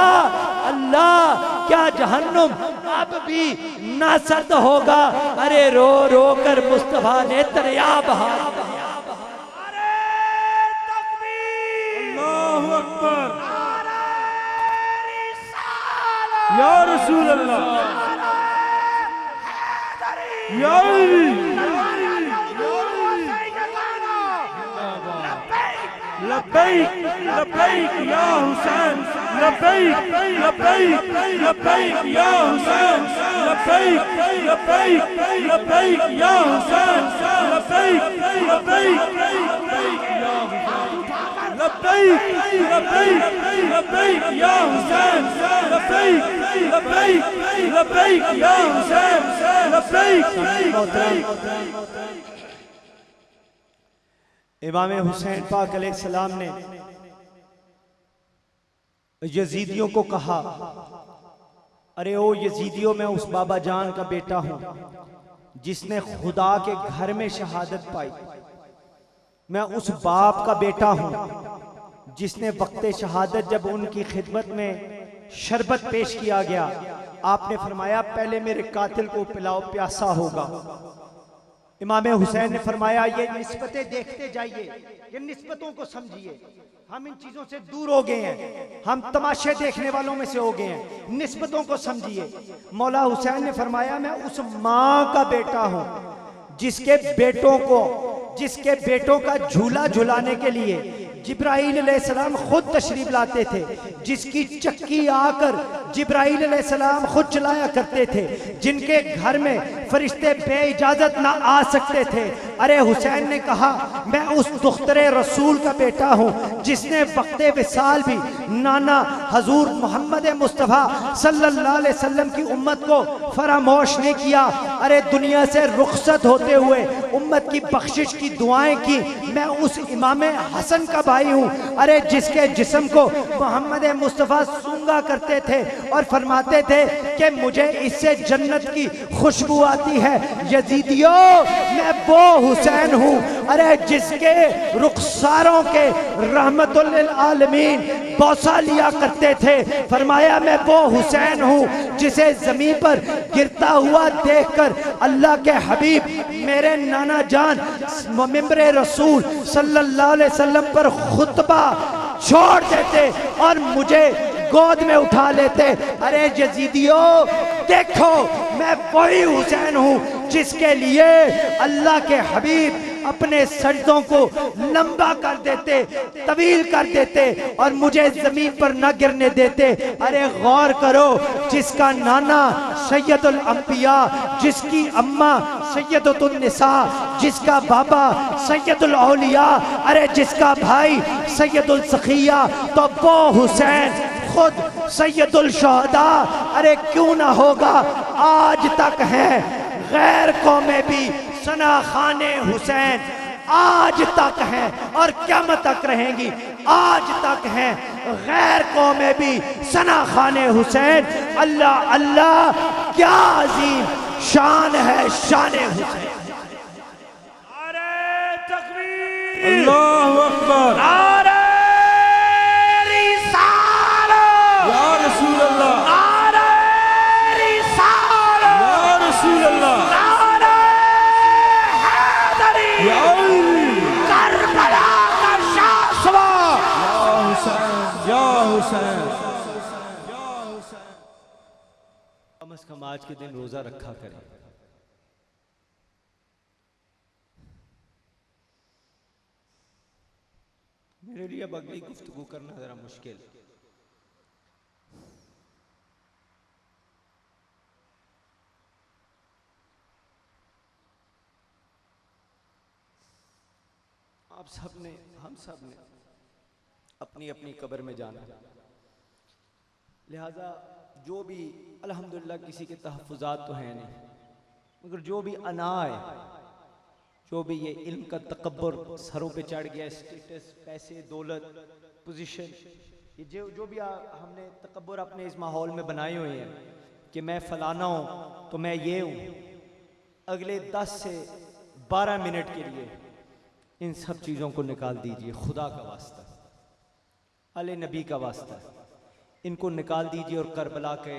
अल्लाह क्या जहन्नुम अब भी ना सर्द होगा। अरे रो रो कर मुस्तफा ने दरिया बहा। या रसूल अल्लाह या अली लब्बैक लब्बैक या हुसैन लब्बैक लब्बैक लब्बैक या हुसैन लब्बैक लब्बैक लब्बैक या हुसैन लब्बैक लब्बैक लब्बैक लब्बैक लब्बैक या हुसैन लब्बैक लब्बैक लब्बैक या हुसैन लब्बैक। इमाम हुसैन पाक अलैहिस्सलाम ने यजीदियों को कहा, अरे ओ यजीदियों, मैं उस बाबा जान का बेटा हूं जिसने खुदा के घर में शहादत पाई। मैं उस बाप का बेटा हूं जिसने वक्ते शहादत जब उनकी खिदमत में शरबत पेश किया गया, आपने फरमाया पहले मेरे कातिल को पिलाओ, प्यासा होगा। इमाम हुसैन ने फरमाया ये निस्बतें देखते जाइए, ये निस्बतों को समझिए। हम इन चीजों से दूर हो गए हैं, हम तमाशे देखने वालों में से हो गए हैं, निस्बतों को समझिए। मौला हुसैन ने फरमाया मैं उस माँ का बेटा हूं जिसके बेटों का झूला झुलाने के लिए जिब्राईल अलैहिस्सलाम खुद तशरीफ लाते थे, जिसकी चक्की आकर जिब्राईल अलैहिस्सलाम खुद चलाया करते थे, जिनके घर में फरिश्ते बेइजाजत ना आ सकते थे। अरे हुसैन ने कहा मैं उस दुख्तरे रसूल का बेटा हूं जिसने वक्ते विसाल भी नाना हजूर मोहम्मद मुस्तफ़ा सल्लल्लाहु अलैहि वसल्लम की उम्मत को फरामोश नहीं किया। अरे दुनिया से रुखसत होते हुए उम्मत की बख्शिश की दुआएं की। मैं उस इमाम हसन का भाई हूं, अरे जिसके जिस्म को मोहम्मद मुस्तफ़ा सूंघा करते थे और फरमाते थे कि मुझे इससे जन्नत की खुशबू आती है। यजीदियों, मैं वो हुसैन हूं, अरे जिसके रुखसारों के रहमतुल लिल आलमीन बौसा लिया करते थे। फरमाया मैं वो हुसैन हूं जिसे जमीन पर गिरता हुआ देखकर अल्लाह के हबीब मेरे नाना जान मिंबरे रसूल सल्लल्लाहु अलैहि वसल्लम पर खुतबा छोड़ देते और मुझे गोद में उठा लेते। अरे यजीदियों देखो, मैं वही हुसैन हूं जिसके लिए अल्लाह के हबीब अपने सजदों को लंबा कर देते, तवील कर देते और मुझे जमीन पर न गिरने देते। अरे गौर करो, जिसका नाना सैयदुल अंबिया, जिसकी अम्मा सैयदतुन निसा, जिसका बाबा सैयदुल औलिया, अरे जिसका भाई सैयदुल सखिया, तो वो हुसैन खुद सैयदुल शहदा अरे क्यों ना होगा। आज तक है गैर कौमें भी सना खाने हुसैन, आज तक हैं और क़यामत तक रहेंगी। आज तक हैं गैर कौमें भी सना खाने हुसैन। अल्लाह अल्लाह, क्या अजीम शान है शान हुसैन। अरे तकबीर, अल्लाहु अकबर, अरे रिसालत या रसूल अल्लाह, अरे रिसालत या रसूल अल्लाह, कम से कम आज के दिन रोजा रखा करें। मेरे लिए अब अगली गुफ्तगू करना जरा मुश्किल। आप सब ने, हम सब ने अपनी अपनी कब्र में जाना, लिहाजा जो भी अल्हम्दुलिल्लाह किसी के तहफ़्फ़ुज़ात तो हैं नहीं, मगर जो भी अनाए, जो भी ये इल्म का तकब्बुर सरों पे चढ़ गया, स्टेटस, पैसे, दौलत, पोजीशन, ये जो भी हमने तकब्बुर अपने इस माहौल में बनाए हुए हैं कि मैं फलाना हूँ तो मैं ये हूँ, अगले 10 से 12 मिनट के लिए इन सब चीज़ों को निकाल दीजिए। खुदा का वास्ता, अले नबी का वास्ता, इनको निकाल दीजिए और करबला के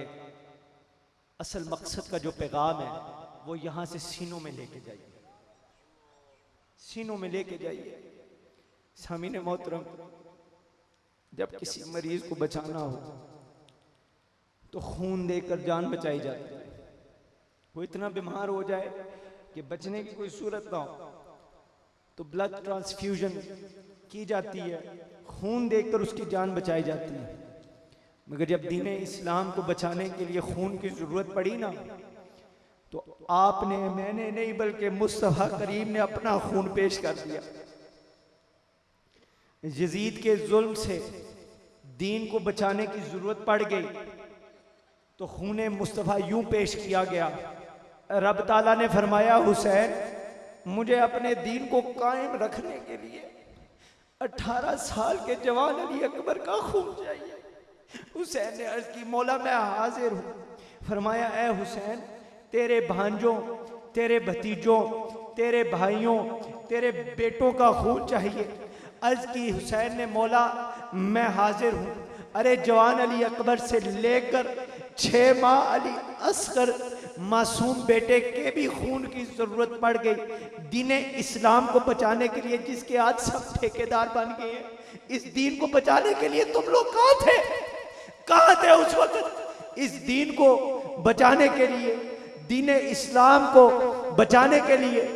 असल मकसद का जो पैगाम है वो यहाँ से सीनों में लेके जाइए, सीनों में लेके जाइए। सामीन मोहतरम, जब किसी मरीज को बचाना हो तो खून देकर जान बचाई जाती है। वो इतना बीमार हो जाए कि बचने की कोई सूरत ना हो तो ब्लड ट्रांसफ्यूजन की जाती है, खून देकर उसकी जान बचाई जाती है। मगर जब दीन इस्लाम को बचाने के लिए खून की ज़रूरत पड़ी ना, तो आपने, मैंने नहीं बल्कि मुस्तफ़ा करीम ने अपना खून पेश कर दिया। यजीद के जुल्म से दीन को बचाने की ज़रूरत पड़ गई तो खून मुस्तफ़ा यूं पेश किया गया। रब ताला ने फरमाया, हुसैन मुझे अपने दीन को कायम रखने के लिए 18 साल के जवान अली अकबर का खून चाहिए। हुसैन ने अर्ज की, मौला मैं हाजिर हूँ। फरमाया, ए हुसैन तेरे भांजों, तेरे भतीजों, तेरे भाइयों, तेरे बेटों का खून चाहिए। अर्ज की हुसैन ने, मौला मैं हाजिर हूँ। अरे जवान अली अकबर से लेकर 6 माह अली असगर मासूम बेटे के भी खून की जरूरत पड़ गई दीन इस्लाम को बचाने के लिए, जिसके आज सब ठेकेदार बन गए हैं। इस दीन को बचाने के लिए तुम लोग कहाँ थे, कहाँ थे उस वक्त? इस दीन को बचाने के लिए, दीन इस्लाम को बचाने के लिए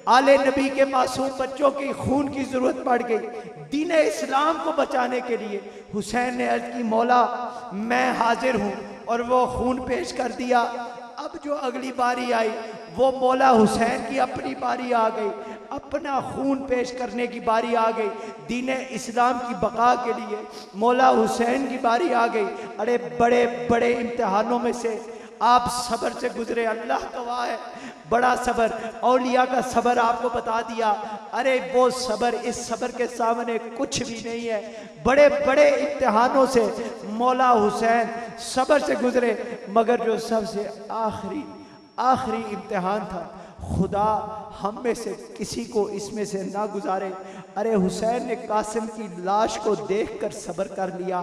आले नबी के मासूम बच्चों की खून की जरूरत पड़ गई। दीन इस्लाम को बचाने के लिए हुसैन ने अर्ज की, मौला मैं हाजिर हूँ, और वो खून पेश कर दिया। अब जो अगली बारी आई वो मौला हुसैन की अपनी बारी आ गई, अपना खून पेश करने की बारी आ गई। दीन इस्लाम की बका के लिए मौला हुसैन की बारी आ गई। अरे बड़े बड़े इम्तिहानों में से आप सब्र से गुजरे, अल्लाह गवाह है, बड़ा सब्र, औलिया का सब्र आपको बता दिया। अरे वो सब्र इस सब्र के सामने कुछ भी नहीं है। बड़े बड़े इम्तिहानों से मौला हुसैन सब्र से गुजरे, मगर जो सबसे आखिरी इम्तिहान था, खुदा हम में से किसी को इसमें से ना गुजारे। अरे हुसैन ने कासिम की लाश को देखकर सब्र कर लिया,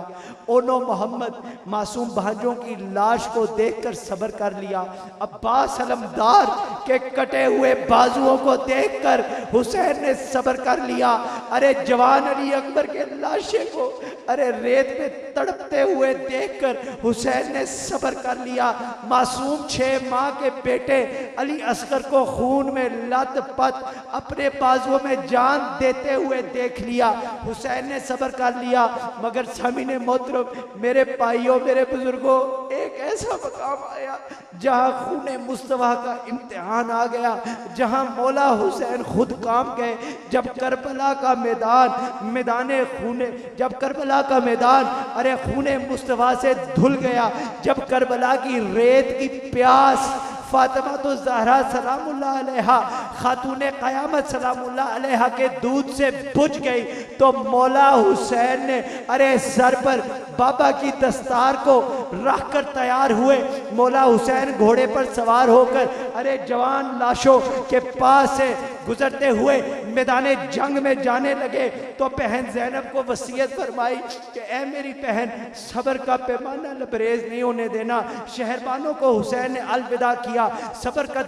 ओनो मोहम्मद मासूम भांजों की लाश को देखकर सब्र कर लिया, अब्बास अलमदार के कटे हुए बाजुओं को देखकर हुसैन ने सब्र कर लिया। अरे जवान अली अकबर के लाशे को अरे रेत में तड़पते हुए देखकर हुसैन ने सब्र कर लिया। मासूम 6 माह के बेटे अली असगर को खून में लत-पत अपने बाजुओं में जान देते हुए देख लिया, हुसैन ने सब्र कर लिया। मगर सामने मोहतरम मेरे भाइयों, मेरे बुजुर्गों, एक ऐसा मकाम आया जहां खून मुस्तफ़ा का इम्तिहान आ गया, जहां मौला हुसैन खुद काम गए। जब करबला का मैदान खून, जब करबला का मैदान अरे खून मुस्तफ़ा से धुल गया, जब करबला की रेत की प्यास फातिमा तो ज़हरा सलामुल्लाह अलैहा, खातूने क़यामत सलामुल्लाह अलैहा के दूध से बुझ गई, तो मौला हुसैन ने अरे सर पर बाबा की दस्तार को रख कर तैयार हुए। मौला हुसैन घोड़े पर सवार होकर अरे जवान लाशों के पास से गुजरते हुए मैदान जंग में जाने लगे, तो बहन ज़ैनब को वसीयत फरमाई कि ए मेरी बहन, सब्र का पैमाना लबरेज नहीं होने देना। शहरबानों को हुसैन ने अलविदा किया, सब्र का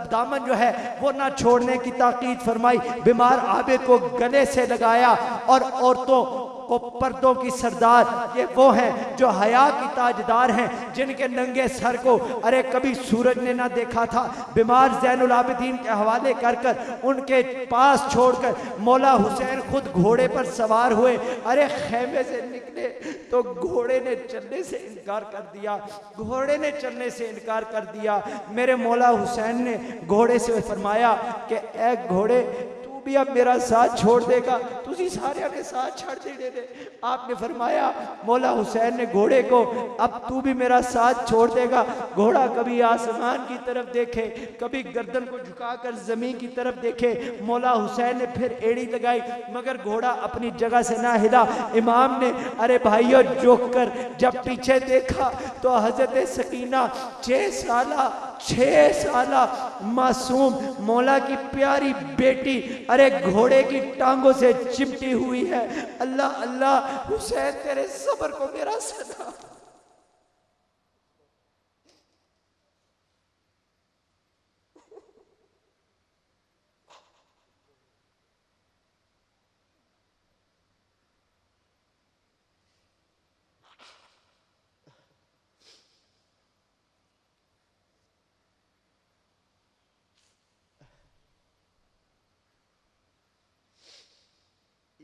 दामन जो है वो ना छोड़ने की ताकीद फरमाई। बीमार आबिद को गले से लगाया, और औरतों को पर्दों की सरदार, ये वो हैं जो हया की ताजदार हैं, जिनके नंगे सर को अरे कभी सूरज ने ना देखा था। बीमार ज़ैनुल आबिदीन के हवाले कर कर उनके पास छोड़कर मौला हुसैन खुद घोड़े पर सवार हुए। अरे खेमे से निकले तो घोड़े ने चलने से इनकार कर दिया, घोड़े ने चलने से इनकार कर दिया। मेरे मौला हुसैन ने घोड़े से फरमाया कि ए घोड़े, तू भी अब मेरा साथ छोड़ देगा, तुझी सारे के साथ छड़ देने दे। आपने फरमाया मौला हुसैन ने घोड़े को, अब तू भी मेरा साथ छोड़ देगा। घोड़ा कभी आसमान की तरफ देखे, कभी गर्दन को झुकाकर जमीन की तरफ देखे। मौला हुसैन ने फिर एड़ी लगाई, मगर घोड़ा अपनी जगह से ना हिला। इमाम ने अरे भाइयों झुक कर जब पीछे देखा तो हजरत सकीना 6 साला मासूम मौला की प्यारी बेटी अरे घोड़े की टांगों से चिपटी हुई है। अल्लाह अल्लाह, हुसैन तेरे सब्र को मेरा सदा।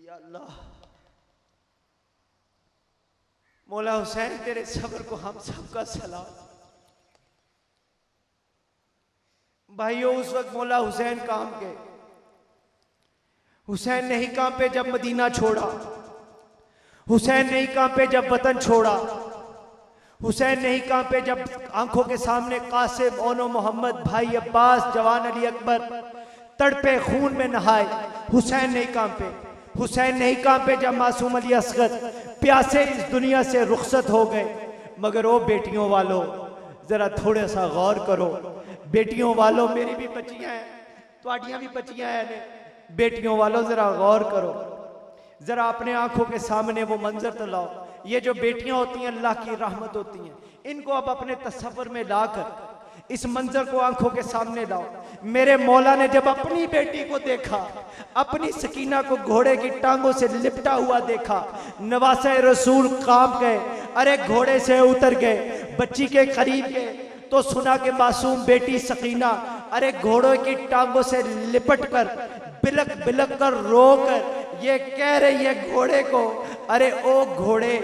या अल्लाह, मौला हुसैन तेरे सब्र को हम सबका सलाम। भाइयों, उस वक्त मौला हुसैन काम के, हुसैन नहीं कांपे जब मदीना छोड़ा, हुसैन नहीं कांपे जब वतन छोड़ा, हुसैन नहीं कांपे जब आंखों के सामने कासिम, ओनो मोहम्मद, भाई अब्बास, जवान अली अकबर तड़पे खून में नहाए। हुसैन नहीं कांपे। हुसैन नहीं कांपे जब मासूम अली असगर प्यासे इस दुनिया से रुखसत हो गए। मगर ओ बेटियों वालों, जरा थोड़ा सा गौर करो। बेटियों वालों, मेरी भी बच्चियां हैं, तुहाडियां भी बच्चियां हैं। बेटियों वालों जरा गौर करो, जरा अपने आंखों के सामने वो मंजर तो लाओ। ये जो बेटियां होती हैं अल्लाह की रहमत होती हैं, इनको अब अपने तसव्वुर में लाकर इस मंजर को आंखों के सामने लाओ। मेरे मौला ने जब अपनी बेटी को देखा, अपनी सकीना को घोड़े की टांगों से लिपटा हुआ देखा, नवासे रसूल कांप गए। अरे घोड़े से उतर गए, बच्ची के करीब गए तो सुना कि मासूम बेटी सकीना अरे घोड़ों की टांगों से लिपट कर बिलक बिलक कर रो कर ये कह रही है घोड़े को, अरे ओ घोड़े,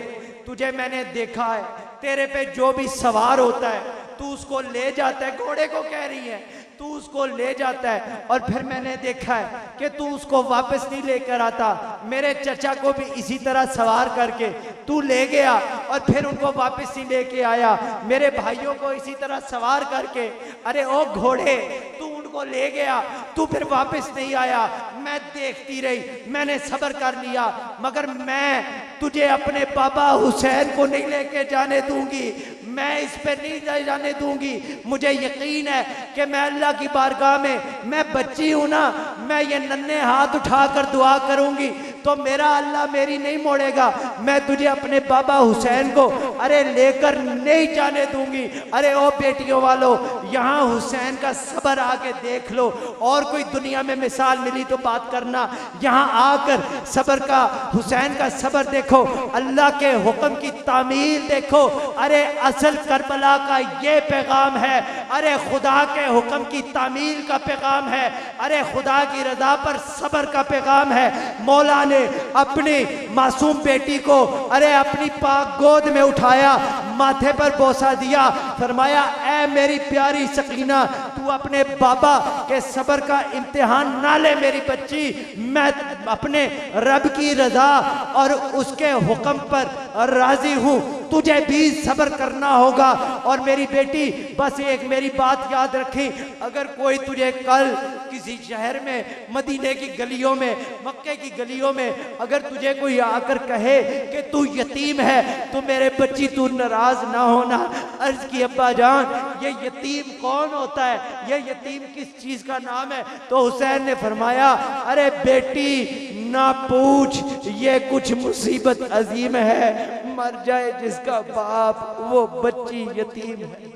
तुझे मैंने देखा है, तेरे पे जो भी सवार होता है तू उसको ले जाता है। घोड़े को कह रही है तू उसको ले जाता है, और फिर मैंने देखा है कि तू उसको वापस नहीं लेकर आता। मेरे चचा को भी इसी तरह सवार करके तू ले गया और फिर उनको वापस नहीं लेके आया। मेरे भाइयों को इसी तरह सवार करके, अरे ओ घोड़े, तू उनको ले गया, तू फिर वापस नहीं आया। मैं देखती रही, मैंने सब्र कर लिया, मगर मैं तुझे अपने बाबा हुसैन को नहीं लेके जाने दूंगी। मैं इस पे नहीं जाने दूंगी। मुझे यकीन है कि मैं अल्लाह की बारगाह में, मैं बच्ची हूं ना, मैं ये नन्हे हाथ उठाकर दुआ करूंगी तो मेरा अल्लाह मेरी नहीं मोड़ेगा। मैं तुझे अपने बाबा हुसैन को अरे लेकर नहीं जाने दूंगी। अरे ओ बेटियों वालों, यहाँ हुसैन का सब्र आके देख लो, और कोई दुनिया में मिसाल मिली तो बात करना। यहाँ आकर सब्र का, हुसैन का सब्र देखो, अल्लाह के हुक्म की तामील देखो। अरे असल करबला का ये पैगाम है, अरे खुदा के हुक्म की तामील का पैगाम है, अरे खुदा की रजा पर सब्र का पैगाम है। मौला ने अपनी मासूम बेटी को अरे अपनी पाक गोद में उठाया, माथे पर बोसा दिया, फरमाया ऐ मेरी प्यारी सकीना, तू अपने बाबा के सब्र का इम्तिहान ना ले मेरी बच्ची। मैं अपने रब की रजा और उसके हुक्म पर राजी हूँ, तुझे भी सब्र करना होगा। और मेरी बेटी, बस एक मेरी बात याद रखी, अगर कोई तुझे कल किसी शहर में, मदीने की गलियों में, मक्के की गलियों में अगर तुझे कोई आकर कहे कि तू यतीम है, तो मेरे बच्ची तू नाराज ना होना। अर्ज की अब्बा जान, ये यतीम कौन होता है, ये यतीम किस चीज का नाम है? तो हुसैन ने फरमाया, अरे बेटी ना पूछ, ये कुछ मुसीबत अजीम है, मर जाए जिसका बाप वो बच्ची यतीम है।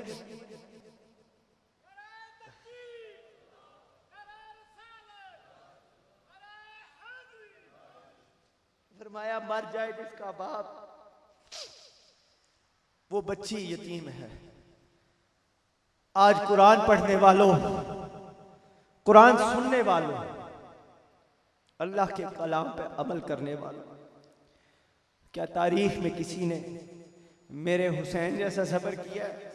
फरमाया मर जाए जिसका बाप वो बच्ची यतीम है। आज कुरान पढ़ने वालों, कुरान सुनने वालों, अल्लाह के कलाम पे अमल करने वालों, क्या तारीख में किसी ने मेरे हुसैन जैसा सब्र किया है?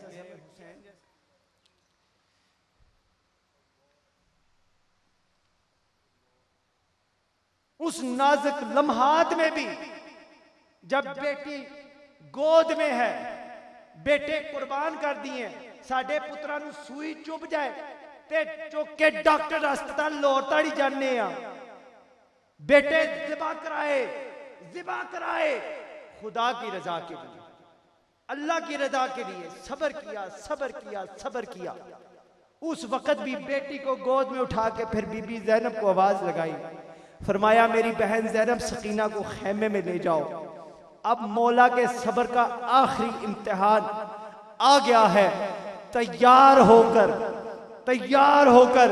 उस नाजुक लम्हात में भी जब बेटी गोद में है, बेटे कुर्बान कर दिए, साडे पुत्रा नूं सूई चुभ जाए ते चुक के डॉक्टर अस्पताल लौटाड़ी जाने आ, बेटे ज़िबा कराए खुदा की रजा के लिए, अल्लाह की रजा के लिए सब्र किया। उस वक्त भी बेटी को गोद में उठा के फिर बीबी ज़ैनब को आवाज लगाई, फरमाया मेरी बहन ज़ैनब सकीना को खेमे में ले जाओ। अब मौला के सब्र का आखिरी इम्तिहान आ गया है। तैयार होकर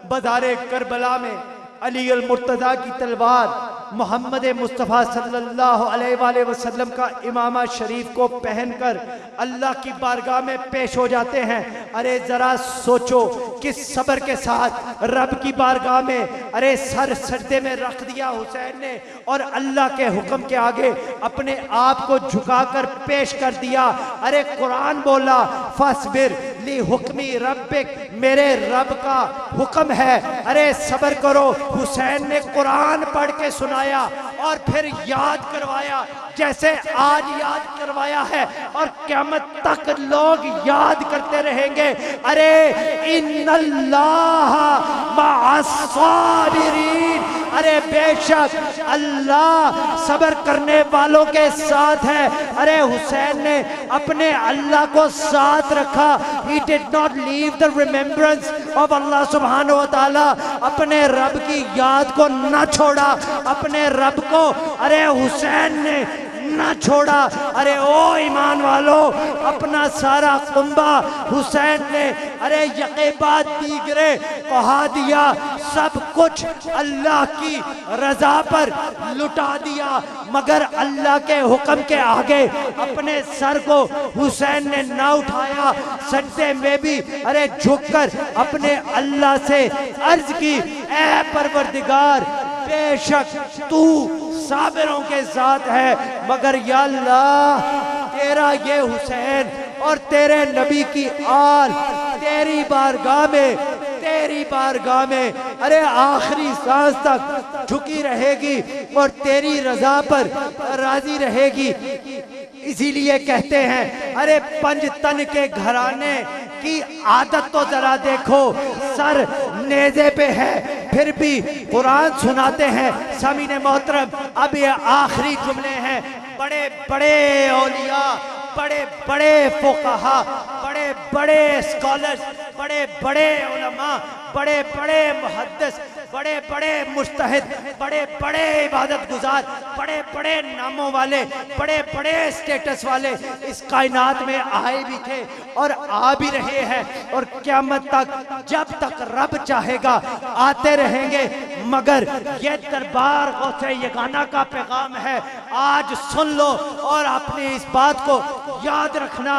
बाज़ारे करबला में अली अल मुर्तज़ा की तलवार मोहम्मद मुस्तफ़ा सल्लल्लाहु अलैहि वसल्लम का इमामा शरीफ को पहनकर अल्लाह की बारगाह में पेश हो जाते हैं। अरे जरा सोचो किस सब्र के साथ रब की बारगाह में अरे सर सजदे में रख दिया हुसैन ने और अल्लाह के हुक्म के आगे अपने आप को झुकाकर पेश कर दिया। अरे कुरान बोला फसबिर ली हुक्मी रब्बिक, मेरे रब का हुक्म है, अरे सब्र करो। हुसैन ने कुरान पढ़ के सुनाया और फिर याद करवाया जैसे आज याद करवाया है और क़यामत तक लोग याद करते रहेंगे। अरे इन्नल्लाह मअस्साबिरीन, अरे बेशक अल्लाह सब्र करने वालों के साथ है। अरे हुसैन ने अपने अल्लाह को साथ रखा। He did not leave the remembrance of Allah सुब्हानहू व तआला, अपने रब की याद को न छोड़ा, अपने रब को अरे हुसैन ने ना छोड़ा। अरे ओ ईमान वालों, अपना सारा कुंबा हुसैन ने अरे यक़ेबाद दीगरे कहा दिया, सब कुछ अल्लाह की रजा पर लुटा दिया, मगर अल्लाह के हुक्म के आगे अपने सर को हुसैन ने ना उठाया। सजदे में भी अरे झुककर अपने अल्लाह से अर्ज की, ऐ परवरदिगार बेशक तू साबिरों के साथ है, मगर या अल्लाह तेरा ये हुसैन और तेरे नबी की आल तेरी बारगाह में अरे आखिरी सांस तक झुकी रहेगी और तेरी रजा पर राजी रहेगी। इसीलिए कहते हैं अरे पंजतन के घराने की आदत तो जरा देखो, सर नेज़े पे है फिर भी कुरान सुनाते हैं। सामीने मोहतरम, अब ये आखिरी जुमले हैं। बड़े बड़े औलिया, बड़े बड़े फुक़हा, बड़े बड़े स्कॉलर्स, बड़े बड़े उलमा, बड़े बड़े मुहद्दिस, बड़े बड़े मुज्तहिद, बड़े बड़े इबादत गुजार, बड़े बड़े नामों वाले, बड़े बड़े स्टेटस वाले इस कायनात में आए भी थे और आ भी रहे हैं और क़यामत तक जब तक रब चाहेगा आते रहेंगे। मगर ये दरबार गौसे यगाना का पैगाम है, आज सुन लो और अपनी इस बात को याद रखना।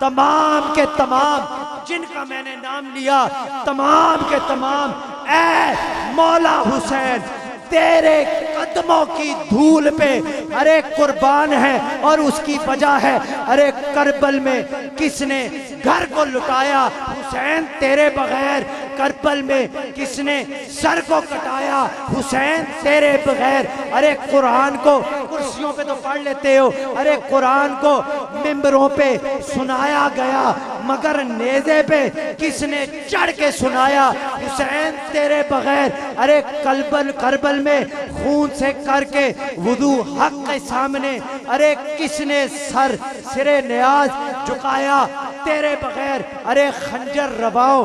तमाम के तमाम जिनका मैंने नाम लिया, तमाम के तमाम ऐ मौला हुसैन तेरे कदमों की धूल पे अरे कुर्बान है और उसकी वजह है अरे करबल में किसने घर को लुटाया, हुसैन तेरे बगैर करबल में किसने सर को कटाया, हुसैन तेरे बगैर। अरे कुरान को कुर्सियों पे तो पढ़ लेते हो, अरे कुरान को मिंबरों पे सुनाया गया, मगर नेज़े पे किसने चढ़ के सुनाया, हुसैन तेरे बगैर। अरे करबल में खून से करके वुदू हक के सामने अरे किसने सर सिरे न्याज झुकाया तेरे बगैर। अरे खंजर रवाओ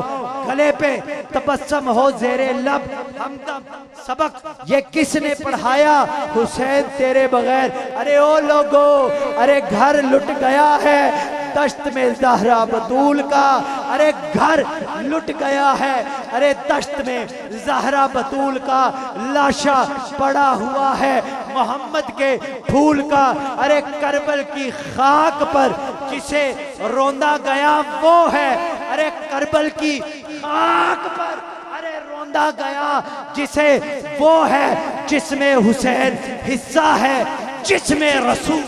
गले पे तबस्सम हो ज़ेरे लब हमदम सबक ये किसने पढ़ाया, हुसैन तेरे बगैर। अरे ओ लोगो, अरे घर लुट गया है दश्त में ज़हरा बतूल का, अरे घर लुट गया है अरे दश्त में ज़हरा बतूल का, लाशा पड़ा हुआ है मोहम्मद के फूल का। अरे करबल की खाक पर जिसे रोंदा गया वो है, अरे करबल की खाक पर अरे रोंदा गया जिसे वो है, जिसमें हुसैन हिस्सा है, जिसमें रसूल